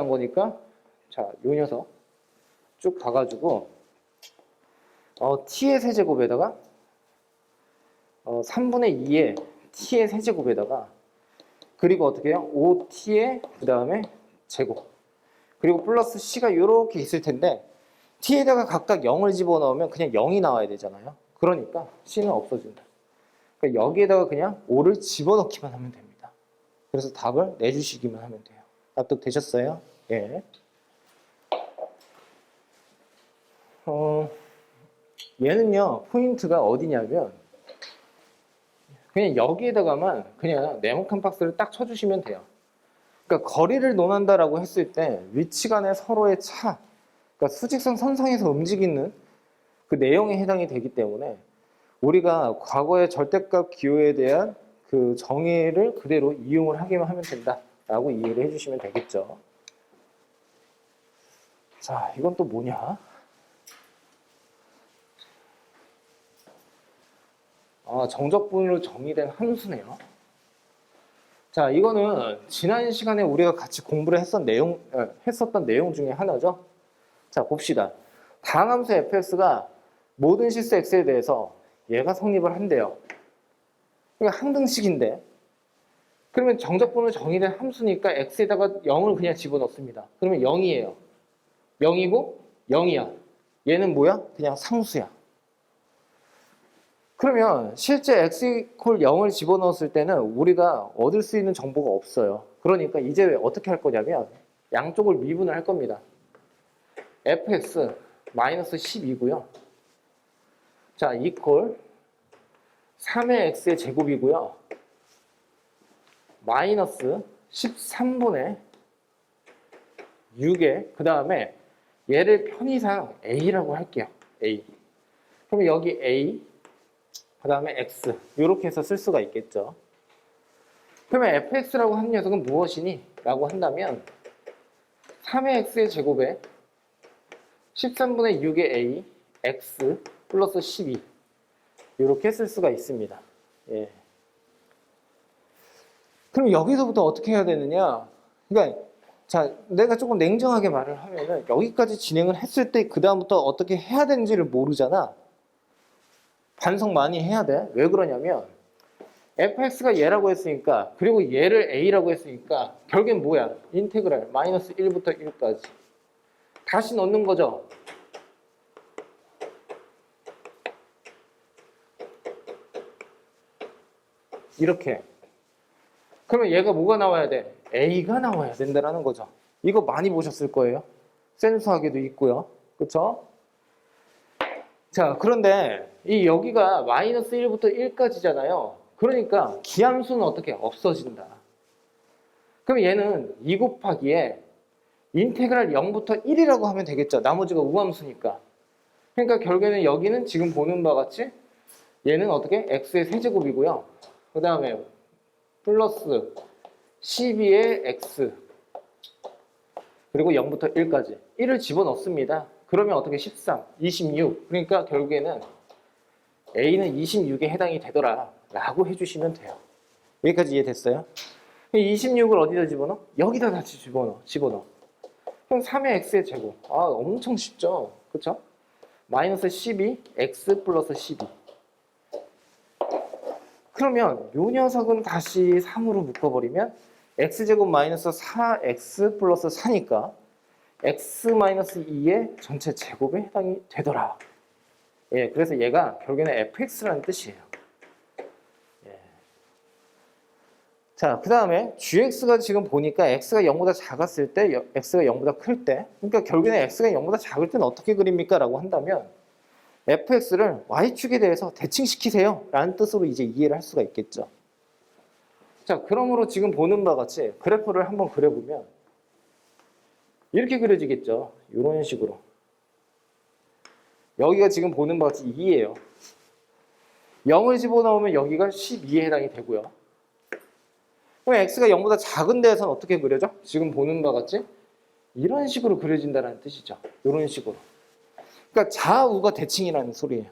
거니까 자, 요 녀석 쭉 가가지고 t의 세제곱에다가 3분의 2의 t의 세제곱에다가 그리고 어떻게 해요? 5t의 그 다음에 제곱 그리고 플러스 c가 이렇게 있을 텐데 t에다가 각각 0을 집어넣으면 그냥 0이 나와야 되잖아요. 그러니까 c는 없어진다. 그러니까 여기에다가 그냥 5를 집어넣기만 하면 됩니다. 그래서 답을 내주시기만 하면 돼요. 납득되셨어요? 예. 얘는요, 포인트가 어디냐면, 그냥 여기에다가만 그냥 네모칸 박스를 딱 쳐주시면 돼요. 그러니까 거리를 논한다라고 했을 때 위치 간의 서로의 차, 그러니까 수직선 선상에서 움직이는 그 내용에 해당이 되기 때문에 우리가 과거의 절대값 기호에 대한 그 정의를 그대로 이용을 하기만 하면 된다라고 이해를 해주시면 되겠죠. 자, 이건 또 뭐냐? 정적분으로 정의된 함수네요. 자, 이거는 지난 시간에 우리가 같이 공부를 했었던 내용 중에 하나죠. 자, 봅시다. 다항함수 fx가 모든 실수 x에 대해서 얘가 성립을 한대요. 그러니까 항등식인데 그러면 정적분으로 정의된 함수니까 x에다가 0을 그냥 집어넣습니다. 그러면 0이에요. 0이고 0이야. 얘는 뭐야? 그냥 상수야. 그러면 실제 x 콜 0을 집어넣었을 때는 우리가 얻을 수 있는 정보가 없어요. 그러니까 이제 어떻게 할 거냐면 양쪽을 미분을 할 겁니다. fx 마이너스 10이고요. 자, 이퀄 3의 x의 제곱이고요. 마이너스 13분의 6의 그 다음에 얘를 편의상 a라고 할게요. a. 그럼 여기 a 그 다음에 x 이렇게 해서 쓸 수가 있겠죠. 그러면 fx라고 하는 녀석은 무엇이니? 라고 한다면 3의 x의 제곱에 13분의 6의 a x 플러스 12 이렇게 쓸 수가 있습니다. 예. 그럼 여기서부터 어떻게 해야 되느냐? 그러니까 자, 내가 조금 냉정하게 말을 하면은 여기까지 진행을 했을 때 그 다음부터 어떻게 해야 되는지를 모르잖아. 반성 많이 해야 돼. 왜 그러냐면 fx가 얘라고 했으니까 그리고 얘를 a라고 했으니까 결국엔 뭐야? 인테그랄 마이너스 1부터 1까지 다시 넣는 거죠. 이렇게. 그러면 얘가 뭐가 나와야 돼? a가 나와야 된다는 거죠. 이거 많이 보셨을 거예요. 센수학에도 있고요. 그렇죠? 자, 그런데 이 여기가 마이너스 1부터 1까지잖아요. 그러니까 기함수는 어떻게 없어진다. 그럼 얘는 2 곱하기에 인테그랄 0부터 1이라고 하면 되겠죠. 나머지가 우함수니까. 그러니까 결국에는 여기는 지금 보는 바와 같이 얘는 어떻게? x의 세제곱이고요. 그 다음에 플러스 12의 x 그리고 0부터 1까지 1을 집어넣습니다. 그러면 어떻게 13, 26 그러니까 결국에는 A는 26에 해당이 되더라 라고 해주시면 돼요. 여기까지 이해됐어요? 26을 어디다 집어넣어? 여기다 다시 집어넣어. 그럼 3의 x의 제곱. 엄청 쉽죠? 그쵸? 마이너스 12, x 플러스 12. 그러면 요 녀석은 다시 3으로 묶어버리면 x제곱 마이너스 4x 플러스 4니까 x 마이너스 2의 전체 제곱에 해당이 되더라. 예, 그래서 얘가 결국에는 fx라는 뜻이에요. 예. 자, 그 다음에 gx가 지금 보니까 x가 0보다 작았을 때, x가 0보다 클 때, 그러니까 결국에는 x가 0보다 작을 때는 어떻게 그립니까? 라고 한다면 fx를 y축에 대해서 대칭시키세요 라는 뜻으로 이제 이해를 할 수가 있겠죠. 자, 그러므로 지금 보는 바와 같이 그래프를 한번 그려보면 이렇게 그려지겠죠. 이런 식으로. 여기가 지금 보는 바와 같이 2예요. 0을 집어넣으면 여기가 12에 해당이 되고요. 그럼 x가 0보다 작은 데에서는 어떻게 그려져? 지금 보는 바와 같이 이런 식으로 그려진다는 뜻이죠. 이런 식으로. 그러니까 좌우가 대칭이라는 소리예요.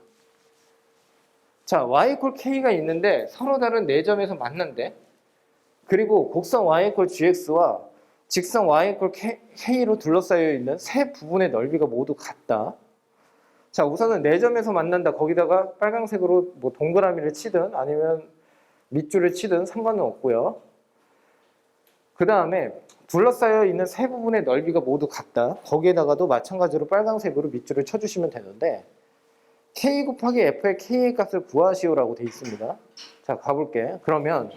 자, y = k가 있는데 서로 다른 4점에서 만난대. 그리고 곡선 y = gx와 직선 y = k로 둘러싸여 있는 세 부분의 넓이가 모두 같다. 자, 우선은 4점에서 만난다. 거기다가 빨간색으로 뭐 동그라미를 치든 아니면 밑줄을 치든 상관은 없고요. 그 다음에 둘러싸여 있는 세 부분의 넓이가 모두 같다. 거기에다가도 마찬가지로 빨간색으로 밑줄을 쳐주시면 되는데 k 곱하기 f의 k의 값을 구하시오라고 돼 있습니다. 자, 가볼게. 그러면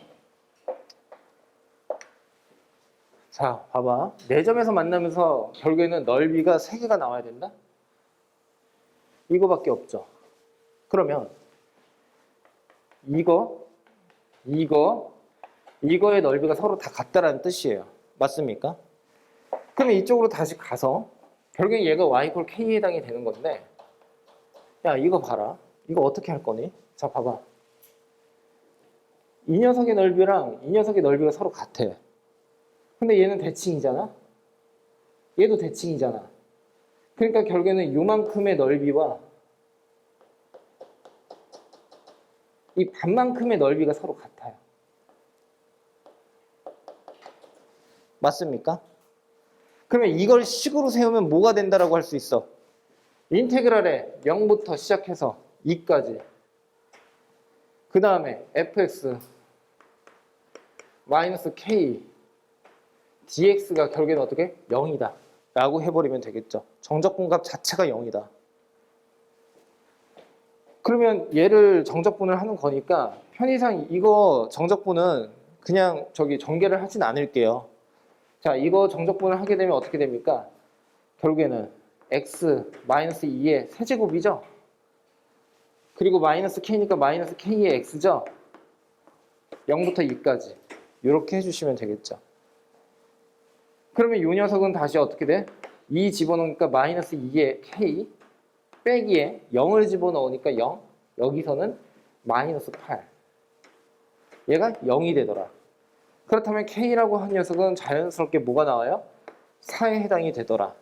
자, 봐봐. 4점에서 만나면서 결국에는 넓이가 3개가 나와야 된다? 이거밖에 없죠. 그러면 이거의 넓이가 서로 다 같다라는 뜻이에요. 맞습니까? 그러면 이쪽으로 다시 가서 결국엔 얘가 y = k에 해당이 되는 건데 야, 이거 봐라. 이거 어떻게 할 거니? 자, 봐봐. 이 녀석의 넓이랑 이 녀석의 넓이가 서로 같아. 근데 얘는 대칭이잖아? 얘도 대칭이잖아. 그러니까 결국에는 요만큼의 넓이와 이 반만큼의 넓이가 서로 같아요. 맞습니까? 그러면 이걸 식으로 세우면 뭐가 된다라고 할 수 있어? 인테그랄에 0부터 시작해서 2까지. 그 다음에 fx 마이너스 k dx가 결국에는 어떻게? 0이다. 라고 해버리면 되겠죠. 정적분값 자체가 0이다. 그러면 얘를 정적분을 하는 거니까 편의상 이거 정적분은 그냥 전개를 하진 않을게요. 자, 이거 정적분을 하게 되면 어떻게 됩니까? 결국에는 x 마이너스 2의 세제곱이죠. 그리고 마이너스 k니까 마이너스 k의 x죠. 0부터 2까지 이렇게 해주시면 되겠죠. 그러면 이 녀석은 다시 어떻게 돼? 2 집어넣으니까 마이너스 2의 k 빼기에 0을 집어넣으니까 0. 여기서는 마이너스 8. 얘가 0이 되더라. 그렇다면 k라고 한 녀석은 자연스럽게 뭐가 나와요? 4에 해당이 되더라.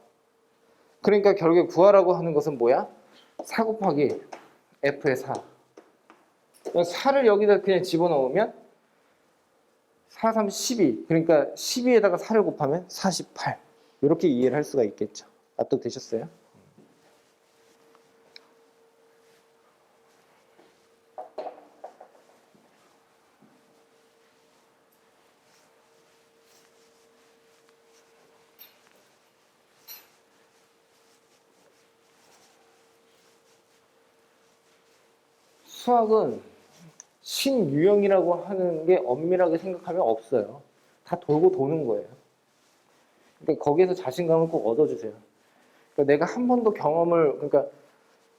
그러니까 결국에 구하라고 하는 것은 뭐야? 4 곱하기 f의 4. 4를 여기다 그냥 집어넣으면 4, 3, 12. 그러니까 12에다가 4를 곱하면 48. 이렇게 이해를 할 수가 있겠죠. 납득되셨어요? 수학은 신유형이라고 하는 게 엄밀하게 생각하면 없어요. 다 돌고 도는 거예요. 그러니까 거기에서 자신감을 꼭 얻어주세요. 그러니까 내가 한 번도 그러니까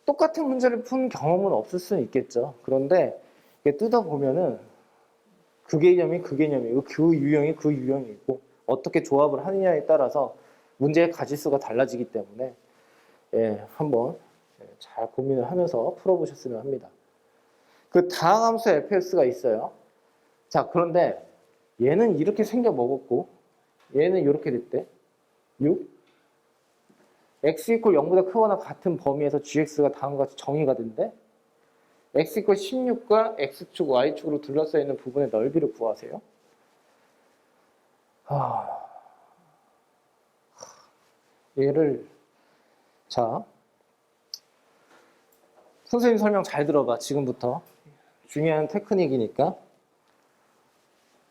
똑같은 문제를 푼 경험은 없을 수는 있겠죠. 그런데 뜯어보면은 그 개념이 그 개념이고 그 유형이 그 유형이고 어떻게 조합을 하느냐에 따라서 문제의 가지수가 달라지기 때문에 한번 잘 고민을 하면서 풀어보셨으면 합니다. 그 다항함수 fx가 있어요. 자, 그런데 얘는 이렇게 생겨 먹었고 얘는 이렇게 됐대. 6. x = 0보다 크거나 같은 범위에서 gx가 다음과 같이 정의가 된대. x = 16과 x축, y축으로 둘러싸여 있는 부분의 넓이를 구하세요. 얘를 자, 선생님 설명 잘 들어봐. 지금부터. 중요한 테크닉이니까.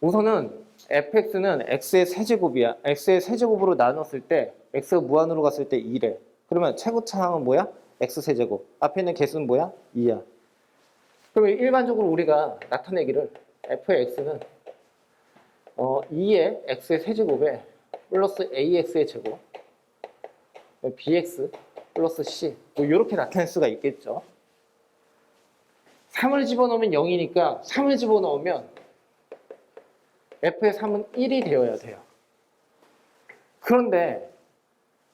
우선은 fx는 x의 세제곱이야. x의 세제곱으로 나눴을 때 x가 무한으로 갔을 때 2래. 그러면 최고차항은 뭐야? x 세제곱. 앞에 있는 개수는 뭐야? 2야. 그러면 일반적으로 우리가 나타내기를 f의 x는 2의 x의 세제곱에 플러스 ax의 제곱 bx 플러스 c 뭐 이렇게 나타낼 수가 있겠죠. 3을 집어넣으면 0이니까 3을 집어넣으면 f의 3은 1이 되어야 돼요. 그런데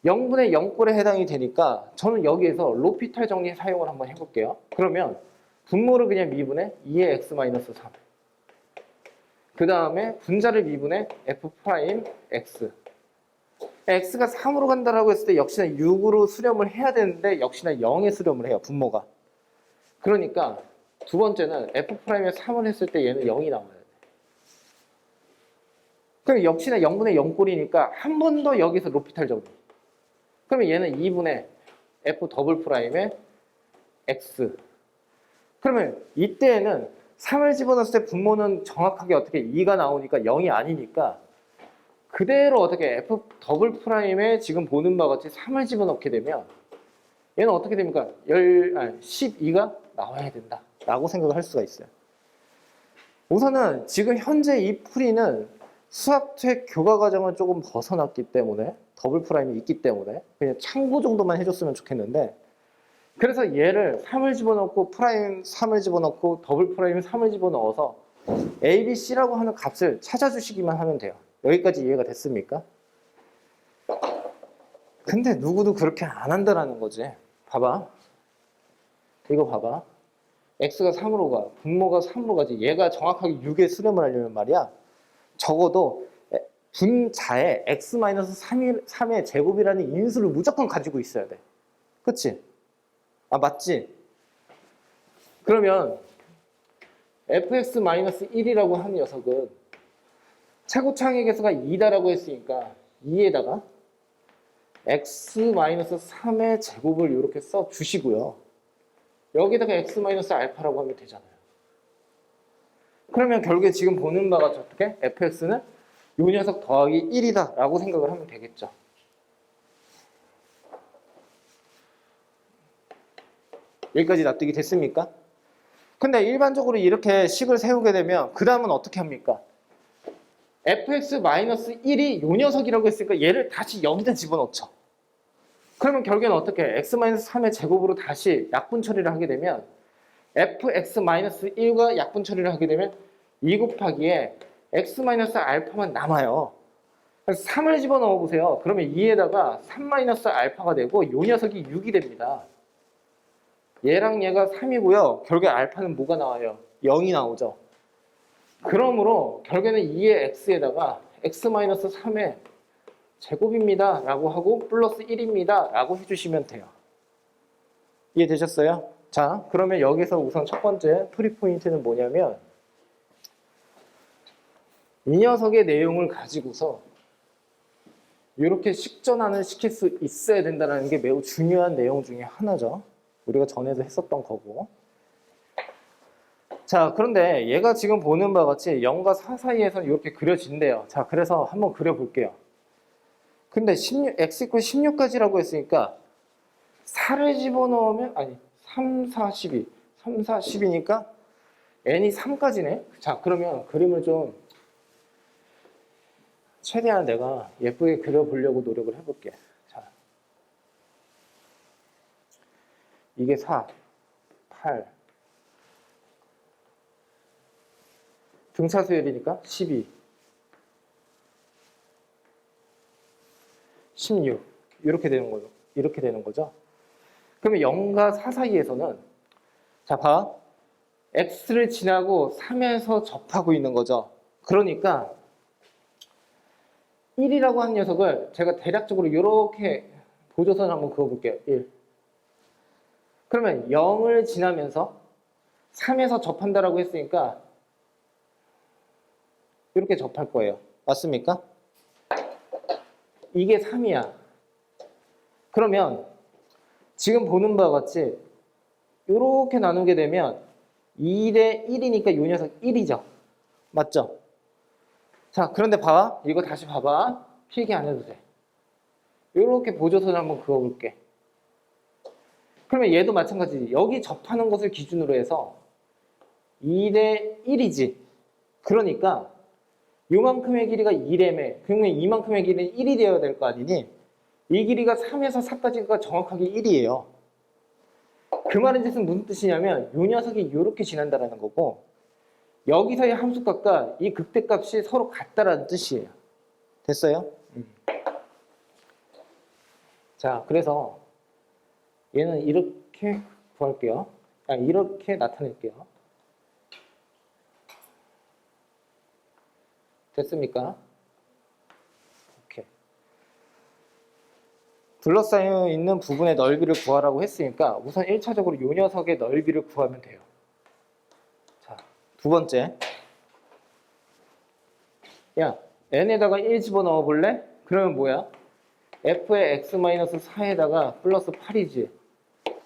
0분의 0꼴에 해당이 되니까 저는 여기에서 로피탈 정리 사용을 한번 해볼게요. 그러면 분모를 그냥 미분해 2의 x-3. 그 다음에 분자를 미분해 f' x. x가 3으로 간다라고 했을 때 역시나 6으로 수렴을 해야 되는데 역시나 0에 수렴을 해요. 분모가. 그러니까 두 번째는 f'에 3을 했을 때 얘는 0이 나와야 돼. 그럼 역시나 0분의 0꼴이니까 한 번 더 여기서 로피탈 정리. 그러면 얘는 2분의 f 더블 프라임의 x. 그러면 이때에는 3을 집어넣었을 때 분모는 정확하게 어떻게 2가 나오니까 0이 아니니까 그대로 어떻게 f 더블 프라임에 지금 보는 바와 같이 3을 집어넣게 되면 얘는 어떻게 됩니까? 12가 나와야 된다 라고 생각을 할 수가 있어요. 우선은 지금 현재 이 풀이는 수학책 교과 과정을 조금 벗어났기 때문에 더블 프라임이 있기 때문에 그냥 참고 정도만 해줬으면 좋겠는데, 그래서 얘를 3을 집어넣고 프라임 3을 집어넣고 더블 프라임 3을 집어넣어서 A, B, C라고 하는 값을 찾아주시기만 하면 돼요. 여기까지 이해가 됐습니까? 근데 누구도 그렇게 안 한다라는 거지. 봐봐. 이거 봐봐. X가 3으로 가. 분모가 3으로 가지. 얘가 정확하게 6에 수렴을 하려면 말이야. 적어도 분자에 x-3의 제곱이라는 인수를 무조건 가지고 있어야 돼. 그치? 아, 맞지? 그러면 fx-1이라고 하는 녀석은 최고차항의 개수가 2다라고 했으니까 2에다가 x-3의 제곱을 이렇게 써 주시고요. 여기다가 x-알파라고 하면 되잖아요. 그러면 결국에 지금 보는 바가 어떻게? fx는 요 녀석 더하기 1이다 라고 생각을 하면 되겠죠. 여기까지 납득이 됐습니까? 근데 일반적으로 이렇게 식을 세우게 되면 그 다음은 어떻게 합니까? fx-1이 요 녀석이라고 했으니까 얘를 다시 여기다 집어넣죠. 그러면 결국에는 어떻게? x-3의 제곱으로 다시 약분 처리를 하게 되면 fx-1과 약분 처리를 하게 되면 2 곱하기에 x-알파만 남아요. 그래서 3을 집어넣어 보세요. 그러면 2에다가 3-알파가 되고 요 녀석이 6이 됩니다. 얘랑 얘가 3이고요. 결국에 알파는 뭐가 나와요? 0이 나오죠. 그러므로 결국에는 2의 x에다가 x-3의 제곱입니다 라고 하고 플러스 1입니다 라고 해주시면 돼요. 이해되셨어요? 자, 그러면 여기서 우선 첫 번째 풀이 포인트는 뭐냐면 이 녀석의 내용을 가지고서 이렇게 식전환을 시킬 수 있어야 된다는 게 매우 중요한 내용 중에 하나죠. 우리가 전에도 했었던 거고. 자, 그런데 얘가 지금 보는 바와 같이 0과 4 사이에서 이렇게 그려진대요. 자, 그래서 한번 그려볼게요. 근데 16, x 16까지라고 했으니까 4를 집어넣으면, 아니, 3, 4, 12. 3, 4, 10이니까 n이 3까지네. 자, 그러면 그림을 좀 최대한 내가 예쁘게 그려보려고 노력을 해볼게. 자, 이게 4, 8, 등차수열이니까 12, 16 이렇게 되는 거죠. 이렇게 되는 거죠. 그러면 0과 4 사이에서는 자, 봐. x를 지나고 3에서 접하고 있는 거죠. 그러니까 1이라고 하는 녀석을 제가 대략적으로 이렇게 보조선 한번 그어볼게요. 1. 그러면 0을 지나면서 3에서 접한다라고 했으니까 이렇게 접할 거예요. 맞습니까? 이게 3이야. 그러면 지금 보는 바와 같이 이렇게 나누게 되면 2대 1이니까 이 녀석 1이죠. 맞죠? 자, 그런데 봐봐. 이거 다시 봐봐. 필기 안 해도 돼. 이렇게 보조선을 한번 그어볼게. 그러면 얘도 마찬가지지. 여기 접하는 것을 기준으로 해서 2대 1이지. 그러니까 요만큼의 길이가 2래매. 그러면 이만큼의 길이는 1이 되어야 될 거 아니니? 이 길이가 3에서 4까지가 정확하게 1이에요. 그 말은 뜻은 무슨 뜻이냐면 요 녀석이 이렇게 지난다라는 거고 여기서의 함수값과 이 극대값이 서로 같다라는 뜻이에요. 됐어요? 자, 그래서 얘는 이렇게 구할게요. 이렇게 나타낼게요. 됐습니까? 오케이. 둘러싸여 있는 부분의 넓이를 구하라고 했으니까 우선 1차적으로 이 녀석의 넓이를 구하면 돼요. 자, 두 번째. 야, n에다가 1 집어넣어 볼래? 그러면 뭐야? f의 x-4에다가 플러스 8이지.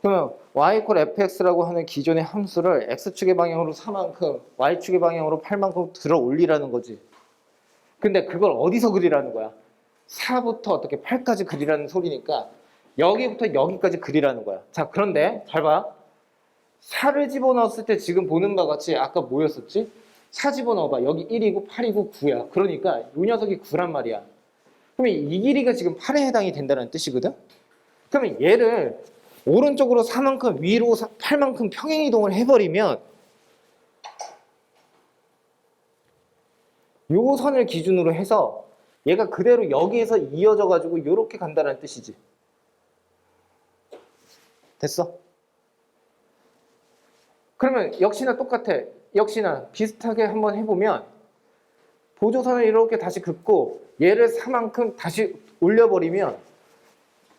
그러면 y fx라고 하는 기존의 함수를 x축의 방향으로 4만큼, y축의 방향으로 8만큼 들어 올리라는 거지. 근데 그걸 어디서 그리라는 거야? 4부터 어떻게 8까지 그리라는 소리니까 여기부터 여기까지 그리라는 거야. 자, 그런데 잘 봐. 4를 집어넣었을 때 지금 보는 바와 같이 아까 뭐였었지? 4 집어넣어봐. 여기 1이고 8이고 9야. 그러니까 이 녀석이 9란 말이야. 그러면 이 길이가 지금 8에 해당이 된다는 뜻이거든? 그러면 얘를 오른쪽으로 4만큼, 위로 8만큼 평행이동을 해버리면 요 선을 기준으로 해서 얘가 그대로 여기에서 이어져 가지고 이렇게 간다는 뜻이지. 됐어? 그러면 역시나 똑같아. 역시나 비슷하게 한번 해보면 보조선을 이렇게 다시 긋고 얘를 4만큼 다시 올려버리면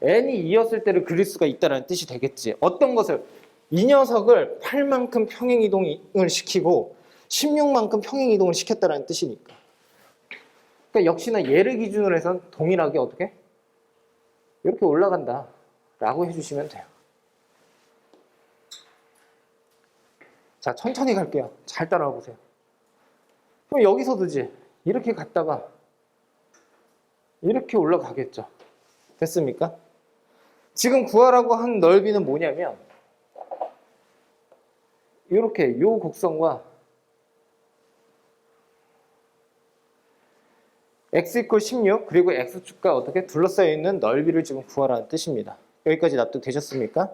n이 2였을 때를 그릴 수가 있다는 뜻이 되겠지. 어떤 것을? 이 녀석을 8만큼 평행이동을 시키고 16만큼 평행이동을 시켰다는 뜻이니까. 그러니까 역시나 얘를 기준으로 해서 동일하게 어떻게? 이렇게 올라간다 라고 해주시면 돼요. 자, 천천히 갈게요. 잘 따라와 보세요. 그럼 여기서도지 이렇게 갔다가 이렇게 올라가겠죠. 됐습니까? 지금 구하라고 한 넓이는 뭐냐면 이렇게 요 곡선과 x = 16 그리고 x축과 어떻게 둘러싸여 있는 넓이를 지금 구하라는 뜻입니다. 여기까지 납득되셨습니까?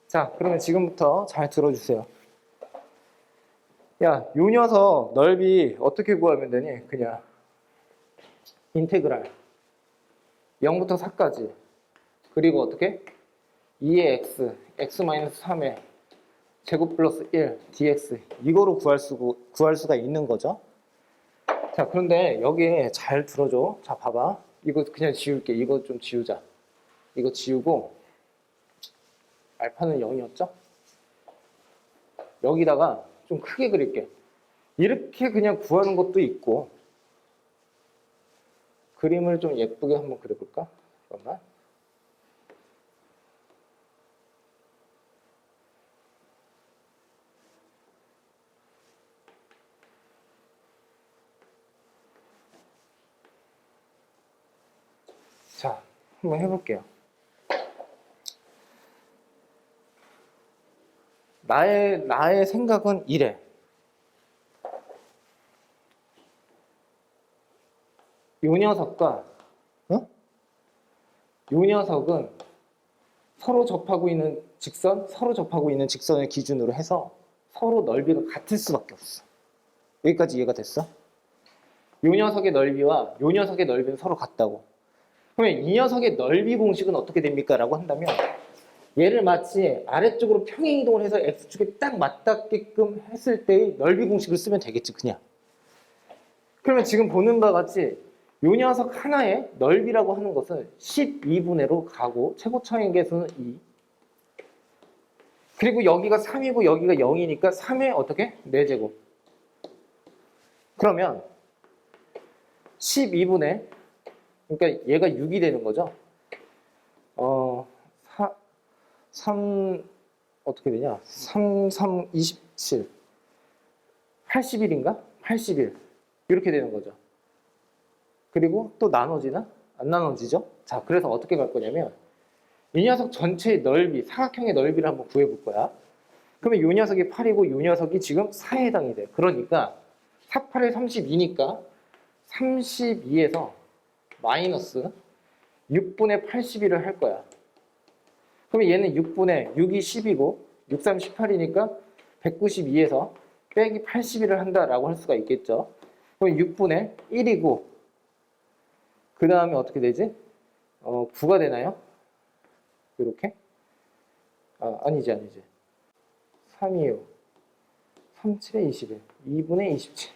자, 그러면 지금부터 잘 들어주세요. 야, 요 녀석 넓이 어떻게 구하면 되니? 그냥 인테그랄 0부터 4까지 그리고 어떻게? 2의 x, x-3의 제곱 플러스 1, dx 이거로 구할 수가 있는 거죠. 자, 그런데 여기에 잘 들어줘. 자, 봐봐. 이거 그냥 지울게. 이거 좀 지우자. 이거 지우고 알파는 0이었죠? 여기다가 좀 크게 그릴게. 이렇게 그냥 구하는 것도 있고 그림을 좀 예쁘게 한번 그려볼까? 잠깐만. 자, 한번 해볼게요. 나의 생각은 이래. 요 녀석과, 요 녀석은 서로 접하고 있는 직선을 기준으로 해서 서로 넓이가 같을 수밖에 없어. 여기까지 이해가 됐어? 요 녀석의 넓이와 요 녀석의 넓이는 서로 같다고. 그러면 이 녀석의 넓이 공식은 어떻게 됩니까? 라고 한다면 얘를 마치 아래쪽으로 평행이동을 해서 x축에 딱 맞닿게끔 했을 때의 넓이 공식을 쓰면 되겠지, 그냥. 그러면 지금 보는 바와 같이 요 녀석 하나의 넓이라고 하는 것은 12분의 로 가고 최고차의 개수는 2. 그리고 여기가 3이고 여기가 0이니까 3의 어떻게? 4제곱. 그러면 12분의 그러니까 얘가 6이 되는 거죠. 3 어떻게 되냐? 3, 27. 81인가? 81. 이렇게 되는 거죠. 그리고 또 나눠지나? 안 나눠지죠? 자, 그래서 어떻게 갈 거냐면 이 녀석 전체의 넓이, 사각형의 넓이를 한번 구해볼 거야. 그러면 이 녀석이 8이고 이 녀석이 지금 4에 해당이 돼. 그러니까 4, 8에 32니까 32에서 마이너스 6분의 81을 할 거야. 그러면 얘는 6분의 6이 10이고 6, 3, 18이니까 192에서 빼기 81을 한다라고 할 수가 있겠죠. 그럼 6분의 1이고 그 다음에 어떻게 되지? 9가 되나요? 이렇게? 아니지. 3이요. 3, 7에 21. 2분의 27.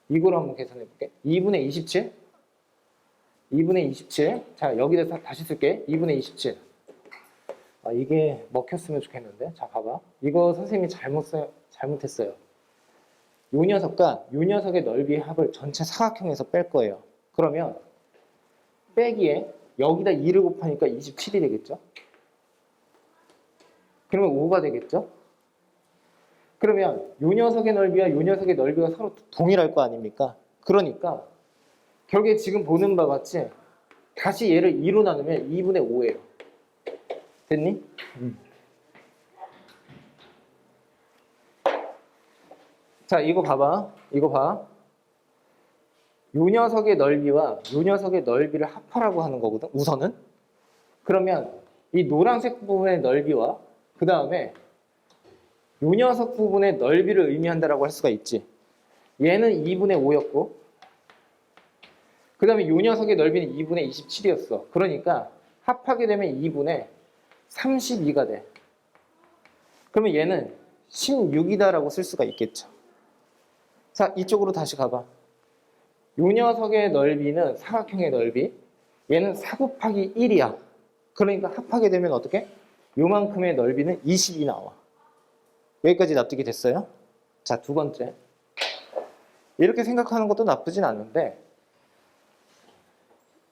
이거로 한번 계산해 볼게. 2분의 27? 2분의 27. 자, 여기다 다시 쓸게. 2분의 27. 아, 이게 먹혔으면 좋겠는데. 자, 봐봐. 이거 선생님이 잘못했어요. 요 녀석과 요 녀석의 넓이의 합을 전체 사각형에서 뺄 거예요. 그러면 빼기에 여기다 2를 곱하니까 27이 되겠죠? 그러면 5가 되겠죠? 그러면 요 녀석의 넓이와 요 녀석의 넓이가 서로 동일할 거 아닙니까? 그러니까 결국에 지금 보는 바와 같이 다시 얘를 2로 나누면 2분의 5예요. 됐니? 자, 이거 봐봐. 이거 봐. 요 녀석의 넓이와 요 녀석의 넓이를 합하라고 하는 거거든, 우선은. 그러면 이 노란색 부분의 넓이와 그 다음에 요 녀석 부분의 넓이를 의미한다라고 할 수가 있지. 얘는 2분의 5였고 그 다음에 요 녀석의 넓이는 2분의 27이었어. 그러니까 합하게 되면 2분의 32가 돼. 그러면 얘는 16이다라고 쓸 수가 있겠죠. 자, 이쪽으로 다시 가봐. 요 녀석의 넓이는 사각형의 넓이. 얘는 4 곱하기 1이야. 그러니까 합하게 되면 어떻게? 요만큼의 넓이는 20이 나와. 여기까지 납득이 됐어요? 자, 두 번째. 이렇게 생각하는 것도 나쁘진 않은데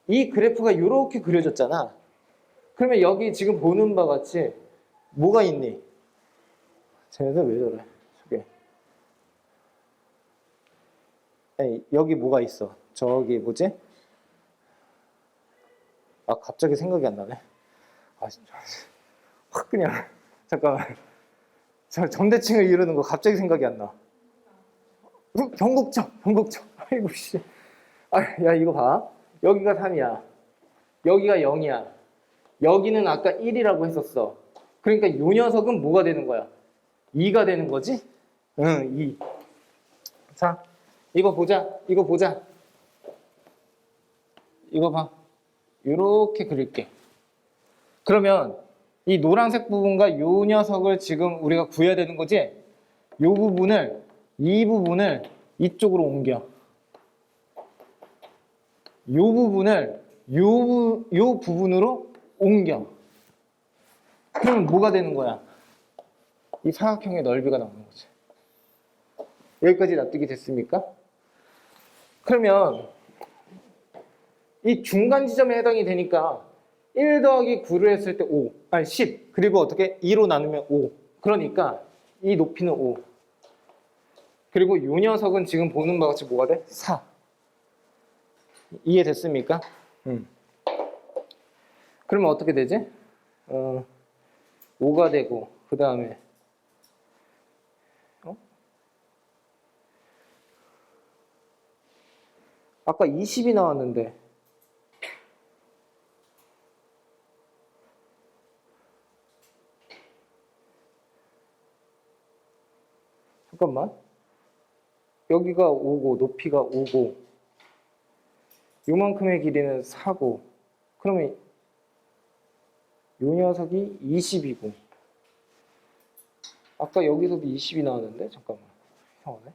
이 그래프가 이렇게 그려졌잖아. 그러면 여기 지금 보는 바와 같이 뭐가 있니? 쟤네들 왜 저래? 저게. 아니, 여기 뭐가 있어? 저기 뭐지? 아, 갑자기 생각이 안 나네. 아, 진짜. 확 그냥. 잠깐만. 저 점대칭을 이루는 거 갑자기 생각이 안 나. 경국점. 아이고, 씨. 아, 야, 이거 봐. 여기가 3이야. 여기가 0이야. 여기는 아까 1이라고 했었어. 그러니까 요 녀석은 뭐가 되는 거야? 2가 되는 거지? 응, 2. 자, 이거 보자. 이거 봐. 이렇게 그릴게. 그러면 이 노란색 부분과 요 녀석을 지금 우리가 구해야 되는 거지? 이 부분을 이쪽으로 옮겨. 요 부분을 요 부분으로 옮겨. 그러면 뭐가 되는 거야? 이 사각형의 넓이가 나오는 거지. 여기까지 납득이 됐습니까? 그러면 이 중간 지점에 해당이 되니까 1 더하기 9를 했을 때 5, 아니 10, 그리고 어떻게 2로 나누면 5. 그러니까 이 높이는 5. 그리고 요 녀석은 지금 보는 바와 같이 뭐가 돼? 4. 이해됐습니까? 그러면 어떻게 되지? 5가 되고 그 다음에 아까 20이 나왔는데 잠깐만, 여기가 5고 높이가 5고 요만큼의 길이는 4고 그러면 요 녀석이 20이고 아까 여기서도 20이 나왔는데 잠깐만, 이상하네.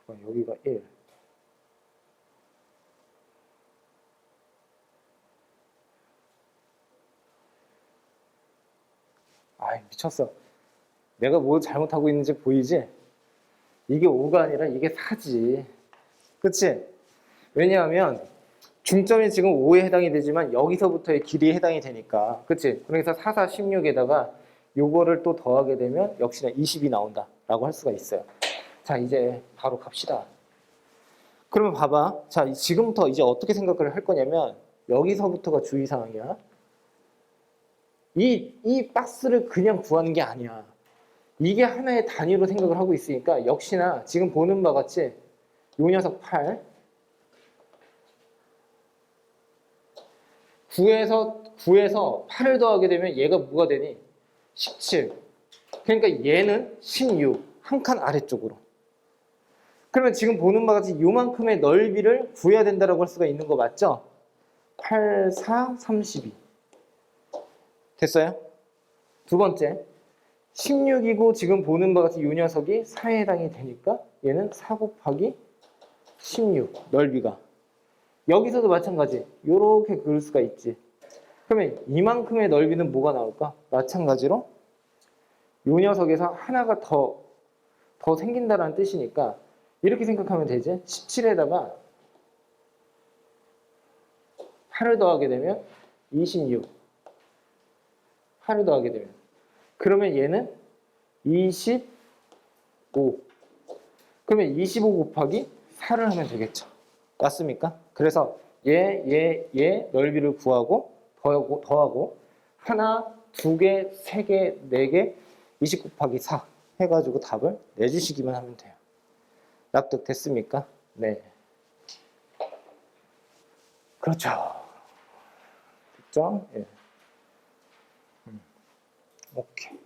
잠깐, 여기가 1. 아이, 미쳤어. 내가 뭐 잘못하고 있는지 보이지? 이게 5가 아니라 이게 4지. 그치? 왜냐하면 중점이 지금 5에 해당이 되지만 여기서부터의 길이에 해당이 되니까. 그치? 그래서 4, 4, 16에다가 요거를 또 더하게 되면 역시나 20이 나온다 라고 할 수가 있어요. 자, 이제 바로 갑시다. 그러면 봐봐. 자, 지금부터 이제 어떻게 생각을 할 거냐면 여기서부터가 주의사항이야. 이 박스를 그냥 구하는 게 아니야. 이게 하나의 단위로 생각을 하고 있으니까 역시나 지금 보는 바와 같이 요 녀석 8 9에서 8을 더하게 되면 얘가 뭐가 되니? 17. 그러니까 얘는 16. 한 칸 아래쪽으로. 그러면 지금 보는 바와 같이 요만큼의 넓이를 구해야 된다고 할 수가 있는 거 맞죠? 8, 4, 32. 됐어요? 두 번째. 16이고 지금 보는 바와 같이 이 녀석이 4에 해당이 되니까 얘는 4 곱하기 16 넓이가 여기서도 마찬가지 이렇게 그을 수가 있지. 그러면 이만큼의 넓이는 뭐가 나올까? 마찬가지로 이 녀석에서 하나가 더 생긴다는 뜻이니까 이렇게 생각하면 되지. 17에다가 8을 더하게 되면 26 8을 더하게 되면 그러면 얘는 25 그러면 25 곱하기 4를 하면 되겠죠. 맞습니까? 그래서 얘 넓이를 구하고 더하고 하나, 두 개, 세 개, 네 개, 20 곱하기 4 해가지고 답을 내주시기만 하면 돼요. 납득됐습니까? 네. 그렇죠. 됐죠? 예. 오케이.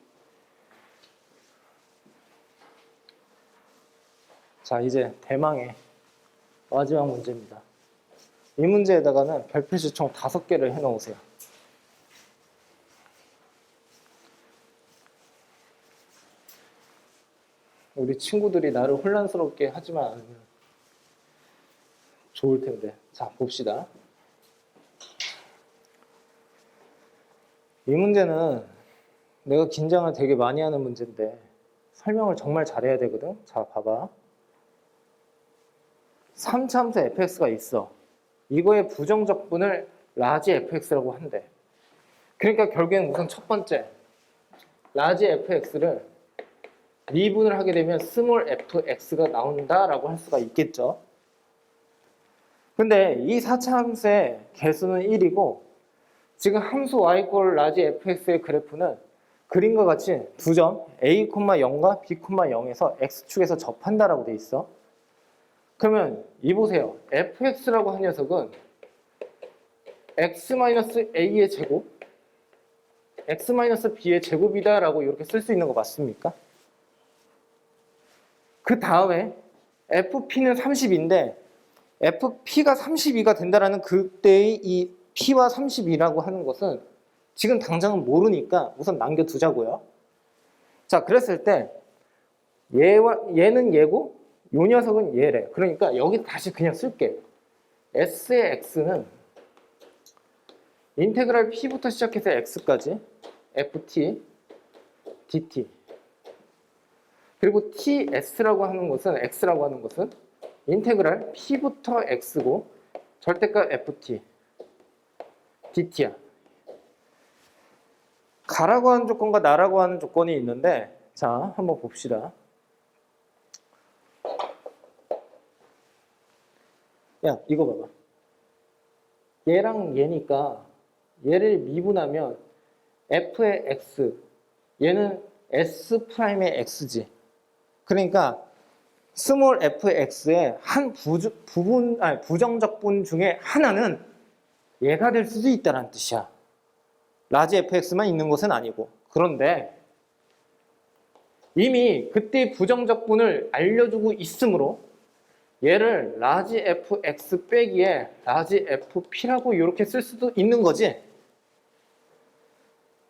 자, 이제 대망의 마지막 문제입니다. 이 문제에다가는 별표시 총 5개를 해놓으세요. 우리 친구들이 나를 혼란스럽게 하지만 않으면 좋을 텐데. 자, 봅시다. 이 문제는 내가 긴장을 되게 많이 하는 문제인데 설명을 정말 잘해야 되거든. 자, 봐봐. 3차함수 fx가 있어. 이거의 부정적분을 라지 fx라고 한대. 그러니까 결국엔 우선 첫 번째 라지 fx를 미분을 하게 되면 스몰 fx가 나온다라고 할 수가 있겠죠. 근데 이 4차 함수의 개수는 1이고 지금 함수 y 꼴 라지 fx의 그래프는 그림과 같이 두 점 a, 0과 b, 0에서 x축에서 접한다라고 돼 있어. 그러면 이 보세요. fx라고 한 녀석은 x-a의 제곱 x-b의 제곱이다라고 이렇게 쓸 수 있는 거 맞습니까? 그 다음에 fp는 30인데 fp가 32가 된다라는 그때의 이 p와 32라고 하는 것은 지금 당장은 모르니까 우선 남겨두자고요. 자, 그랬을 때 얘는 얘고 요 녀석은 얘래. 그러니까 여기 다시 그냥 쓸게. s의 x는 인테그랄 p부터 시작해서 x까지 ft, dt 그리고 ts라고 하는 것은 x라고 하는 것은 인테그랄 p부터 x고 절대값 ft, dt야. 가라고 하는 조건과 나라고 하는 조건이 있는데 자, 한번 봅시다. 야, 이거 봐봐. 얘랑 얘니까 얘를 미분하면 f의 x, 얘는 s'의 x지. 그러니까 스몰 fx의 한 부정적분 중에 하나는 얘가 될 수도 있다는 뜻이야. 라지 fx만 있는 것은 아니고. 그런데 이미 그때 부정적분을 알려주고 있으므로 얘를 라지 fx 빼기에 라지 fp라고 이렇게 쓸 수도 있는 거지.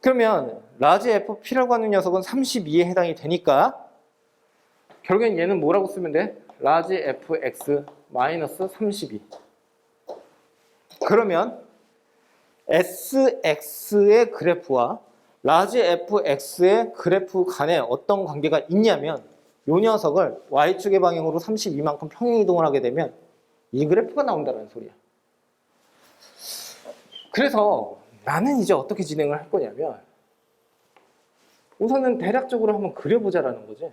그러면 라지 fp라고 하는 녀석은 32에 해당이 되니까 결국엔 얘는 뭐라고 쓰면 돼? 라지 fx 마이너스 32. 그러면 sx의 그래프와 라지 fx의 그래프 간에 어떤 관계가 있냐면 이 녀석을 y축의 방향으로 32만큼 평행이동을 하게 되면 이 그래프가 나온다는 소리야. 그래서 나는 이제 어떻게 진행을 할 거냐면 우선은 대략적으로 한번 그려보자라는 거지.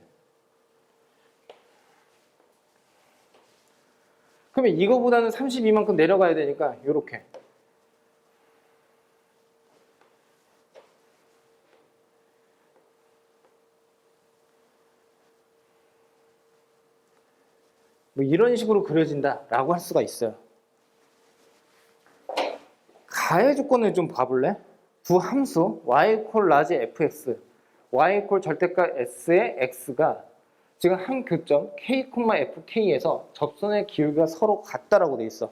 그러면 이거보다는 32만큼 내려가야 되니까 이렇게. 뭐 이런 식으로 그려진다라고 할 수가 있어요. 가해 조건을 좀 봐볼래? 두 함수 y 콜 라지 fx, y 콜 절대값 s의 x가 지금 한 교점 k, fk에서 접선의 기울기가 서로 같다라고 돼 있어.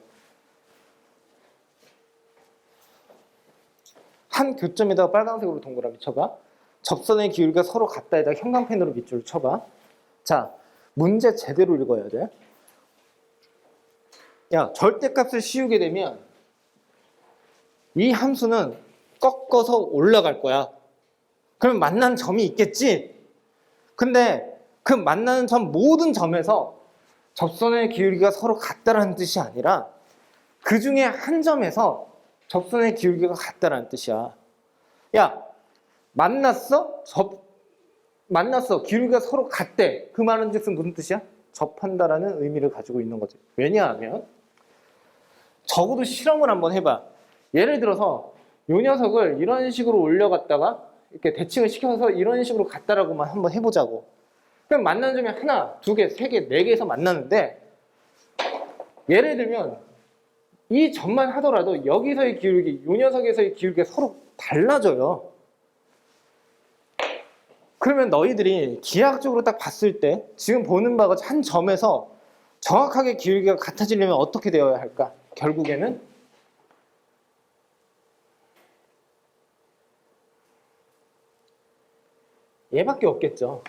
한 교점에다가 빨간색으로 동그라미 쳐봐. 접선의 기울기가 서로 같다에다 형광펜으로 밑줄을 쳐봐. 자, 문제 제대로 읽어야 돼. 야, 절대값을 씌우게 되면 이 함수는 꺾어서 올라갈 거야. 그럼 만나는 점이 있겠지? 근데 그 만나는 점 모든 점에서 접선의 기울기가 서로 같다라는 뜻이 아니라 그 중에 한 점에서 접선의 기울기가 같다라는 뜻이야. 야, 만났어? 만났어. 기울기가 서로 같대. 그 말은 즉슨 무슨 뜻이야? 접한다라는 의미를 가지고 있는 거지. 왜냐하면 적어도 실험을 한번 해봐. 예를 들어서 이 녀석을 이런 식으로 올려갔다가 이렇게 대칭을 시켜서 이런 식으로 갔다라고만 한번 해보자고. 그럼 만나는 점이 하나, 두 개, 세 개, 네 개에서 만나는데 예를 들면 이 점만 하더라도 여기서의 기울기, 이 녀석에서의 기울기가 서로 달라져요. 그러면 너희들이 기하학적으로 딱 봤을 때 지금 보는 바가 한 점에서 정확하게 기울기가 같아지려면 어떻게 되어야 할까? 결국에는 얘밖에 없겠죠.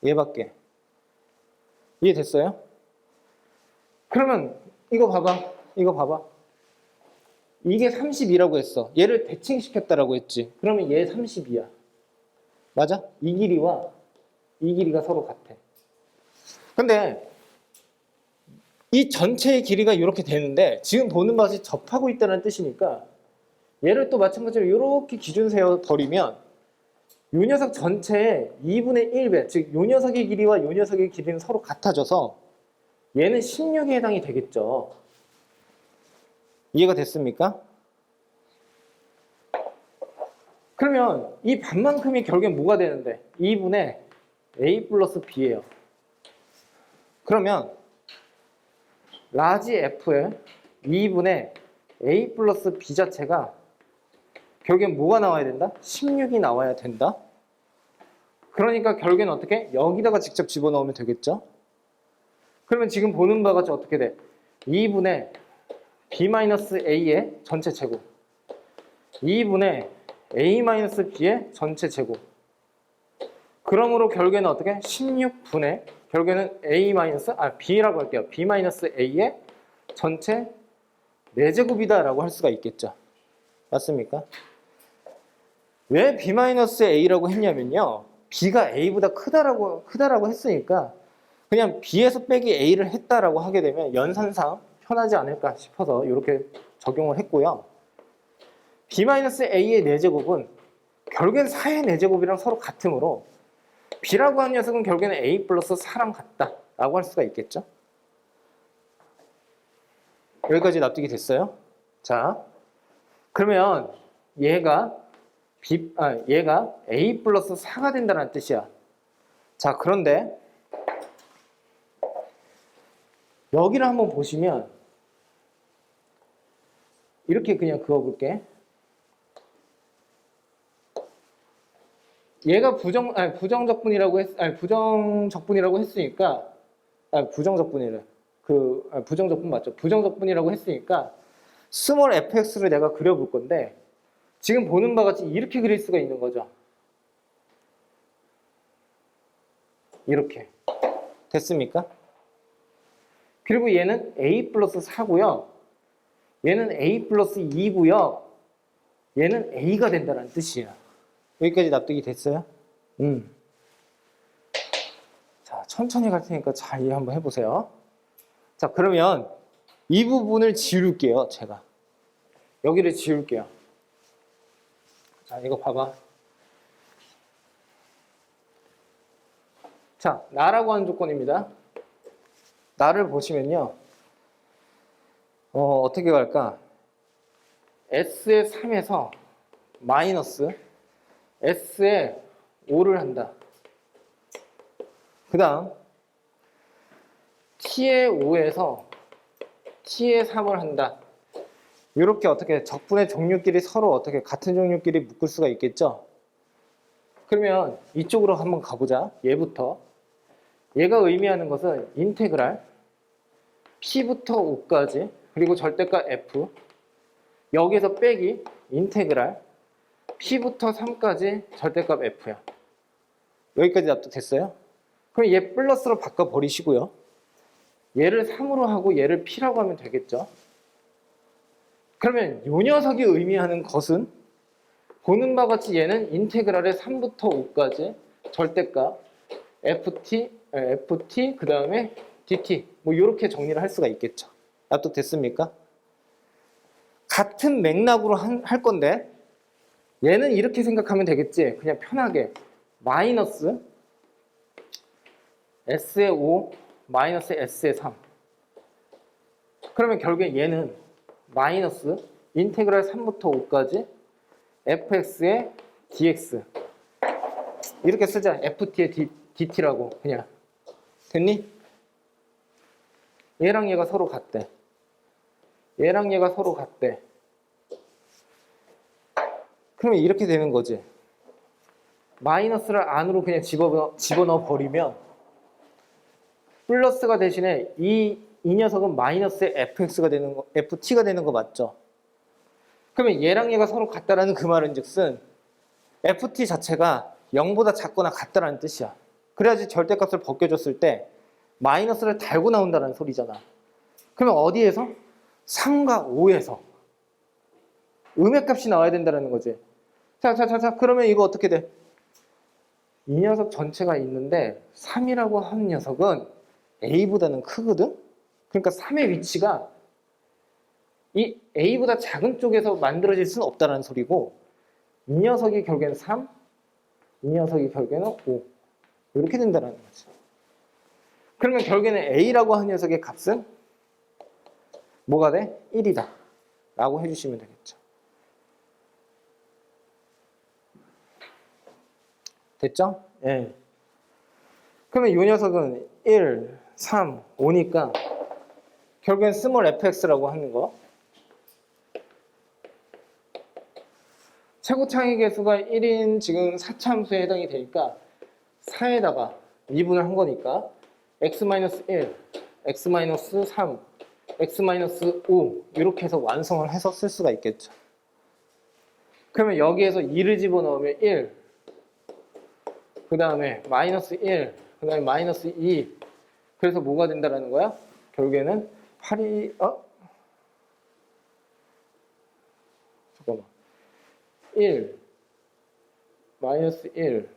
얘밖에. 이해됐어요? 그러면 이거 봐봐. 이거 봐봐. 이게 32라고 했어. 얘를 대칭시켰다라고 했지. 그러면 얘 32야. 맞아? 이 길이와 이 길이가 서로 같아. 근데 이 전체의 길이가 이렇게 되는데 지금 보는 것이 접하고 있다는 뜻이니까 얘를 또 마찬가지로 이렇게 기준 세워 버리면 이 녀석 전체의 2분의 1배, 즉 이 녀석의 길이와 이 녀석의 길이는 서로 같아져서 얘는 16에 해당이 되겠죠. 이해가 됐습니까? 그러면 이 반만큼이 결국엔 뭐가 되는데? 2분의 a 플러스 b예요. 그러면 라지 f의 2분의 a 플러스 b 자체가 결국엔 뭐가 나와야 된다? 16이 나와야 된다. 그러니까 결국엔 어떻게? 여기다가 직접 집어넣으면 되겠죠? 그러면 지금 보는 바가 어떻게 돼? 2분의 b-a의 전체 제곱 2분의 a-b의 전체 제곱. 그러므로 결국에는 어떻게? 16분의 결국에는 b라고 할게요. b-a의 전체 4제곱이다라고 할 수가 있겠죠. 맞습니까? 왜 b-a라고 했냐면요. b가 a보다 크다라고 했으니까 그냥 b에서 빼기 a를 했다라고 하게 되면 연산상 편하지 않을까 싶어서 이렇게 적용을 했고요. b-a의 4제곱은 결국엔 4의 4제곱이랑 서로 같으므로 b라고 하는 녀석은 결국에는 a 플러스 4랑 같다라고 할 수가 있겠죠. 여기까지 납득이 됐어요? 자, 그러면 얘가 a 플러스 4가 된다는 뜻이야. 자, 그런데 여기를 한번 보시면 이렇게 그냥 그어볼게. 얘가 부정적분이라고 했으니까 부정적분 맞죠? 부정적분이라고 했으니까 스몰 fx를 내가 그려볼 건데 지금 보는 바와 같이 이렇게 그릴 수가 있는 거죠. 이렇게. 됐습니까? 그리고 얘는 a 플러스 4고요. 얘는 a 플러스 2고요. 얘는 a가 된다는 뜻이에요. 여기까지 납득이 됐어요? 자, 천천히 갈 테니까 잘 이해 한번 해보세요. 자, 그러면 이 부분을 지울게요, 제가. 여기를 지울게요. 자, 이거 봐봐. 자, 나라고 하는 조건입니다. 나를 보시면요. 어떻게 갈까? S의 3에서 마이너스 S의 5를 한다. 그 다음 T의 5에서 T의 3을 한다. 이렇게 어떻게 적분의 종류끼리 서로 어떻게 같은 종류끼리 묶을 수가 있겠죠? 그러면 이쪽으로 한번 가보자. 얘부터. 얘가 의미하는 것은 인테그랄 P부터 5까지 그리고 절대값 F 여기에서 빼기 인테그랄 P부터 3까지 절대값 F야. 여기까지 납득됐어요? 그럼 얘 플러스로 바꿔버리시고요. 얘를 3으로 하고 얘를 P라고 하면 되겠죠? 그러면 이 녀석이 의미하는 것은 보는 바와 같이 얘는 인테그랄의 3부터 5까지 절대값 FT 그 다음에 DT 뭐 이렇게 정리를 할 수가 있겠죠. 납득됐습니까? 같은 맥락으로 할 건데 얘는 이렇게 생각하면 되겠지. 그냥 편하게 마이너스 S의 5 마이너스 S의 3 그러면 결국에 얘는 마이너스 인테그랄 3부터 5까지 fx의 dx 이렇게 쓰자. ft의 dt라고 그냥. 됐니? 얘랑 얘가 서로 같대. 얘랑 얘가 서로 같대. 그러면 이렇게 되는 거지. 마이너스를 안으로 그냥 집어넣어 버리면 플러스가 대신에 이 녀석은 마이너스의 fx가 되는 거, ft가 되는 거 맞죠? 그러면 얘랑 얘가 서로 같다라는 그 말은 즉슨 ft 자체가 0보다 작거나 같다라는 뜻이야. 그래야지 절대값을 벗겨줬을 때 마이너스를 달고 나온다는 소리잖아. 그러면 어디에서? 3과 5에서 음의 값이 나와야 된다는 거지. 자, 그러면 이거 어떻게 돼? 이 녀석 전체가 있는데 3이라고 하는 녀석은 A보다는 크거든? 그러니까 3의 위치가 이 A보다 작은 쪽에서 만들어질 수는 없다는 소리고 이 녀석이 결국에는 3, 이 녀석이 결국에는 5 이렇게 된다는 거지. 그러면 결국에는 A라고 하는 녀석의 값은 뭐가 돼? 1이다 라고 해주시면 되겠죠. 됐죠? 예. 그러면 이 녀석은 1, 3, 5니까 결국엔 스몰 fx라고 하는 거. 최고 창의 개수가 1인 지금 4차함수에 해당이 되니까 4에다가 미분을 한 거니까 x-1, x-3, x-5 이렇게 해서 완성을 해서 쓸 수가 있겠죠. 그러면 여기에서 2를 집어넣으면 1, 그 다음에 마이너스 1, 그 다음에 마이너스 2 그래서 뭐가 된다라는 거야? 결국에는 8이 잠깐만 1 마이너스 1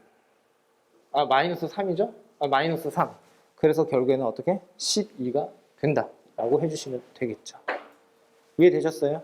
마이너스 3이죠? 마이너스 3 그래서 결국에는 어떻게? 12가 된다 라고 해주시면 되겠죠. 이해되셨어요?